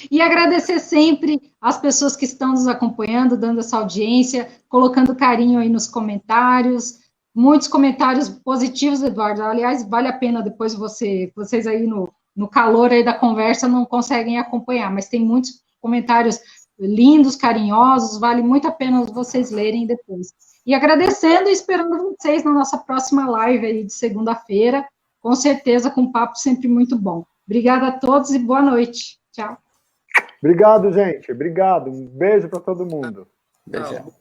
E agradecer sempre as pessoas que estão nos acompanhando, dando essa audiência, colocando carinho aí nos comentários. Muitos comentários positivos, Eduardo. Aliás, vale a pena depois vocês aí no calor aí da conversa não conseguem acompanhar, mas tem muitos comentários lindos, carinhosos, vale muito a pena vocês lerem depois. E agradecendo e esperando vocês na nossa próxima live aí de segunda-feira, com certeza com um papo sempre muito bom. Obrigada a todos e boa noite. Tchau. Obrigado, gente. Obrigado. Um beijo para todo mundo. Beijão.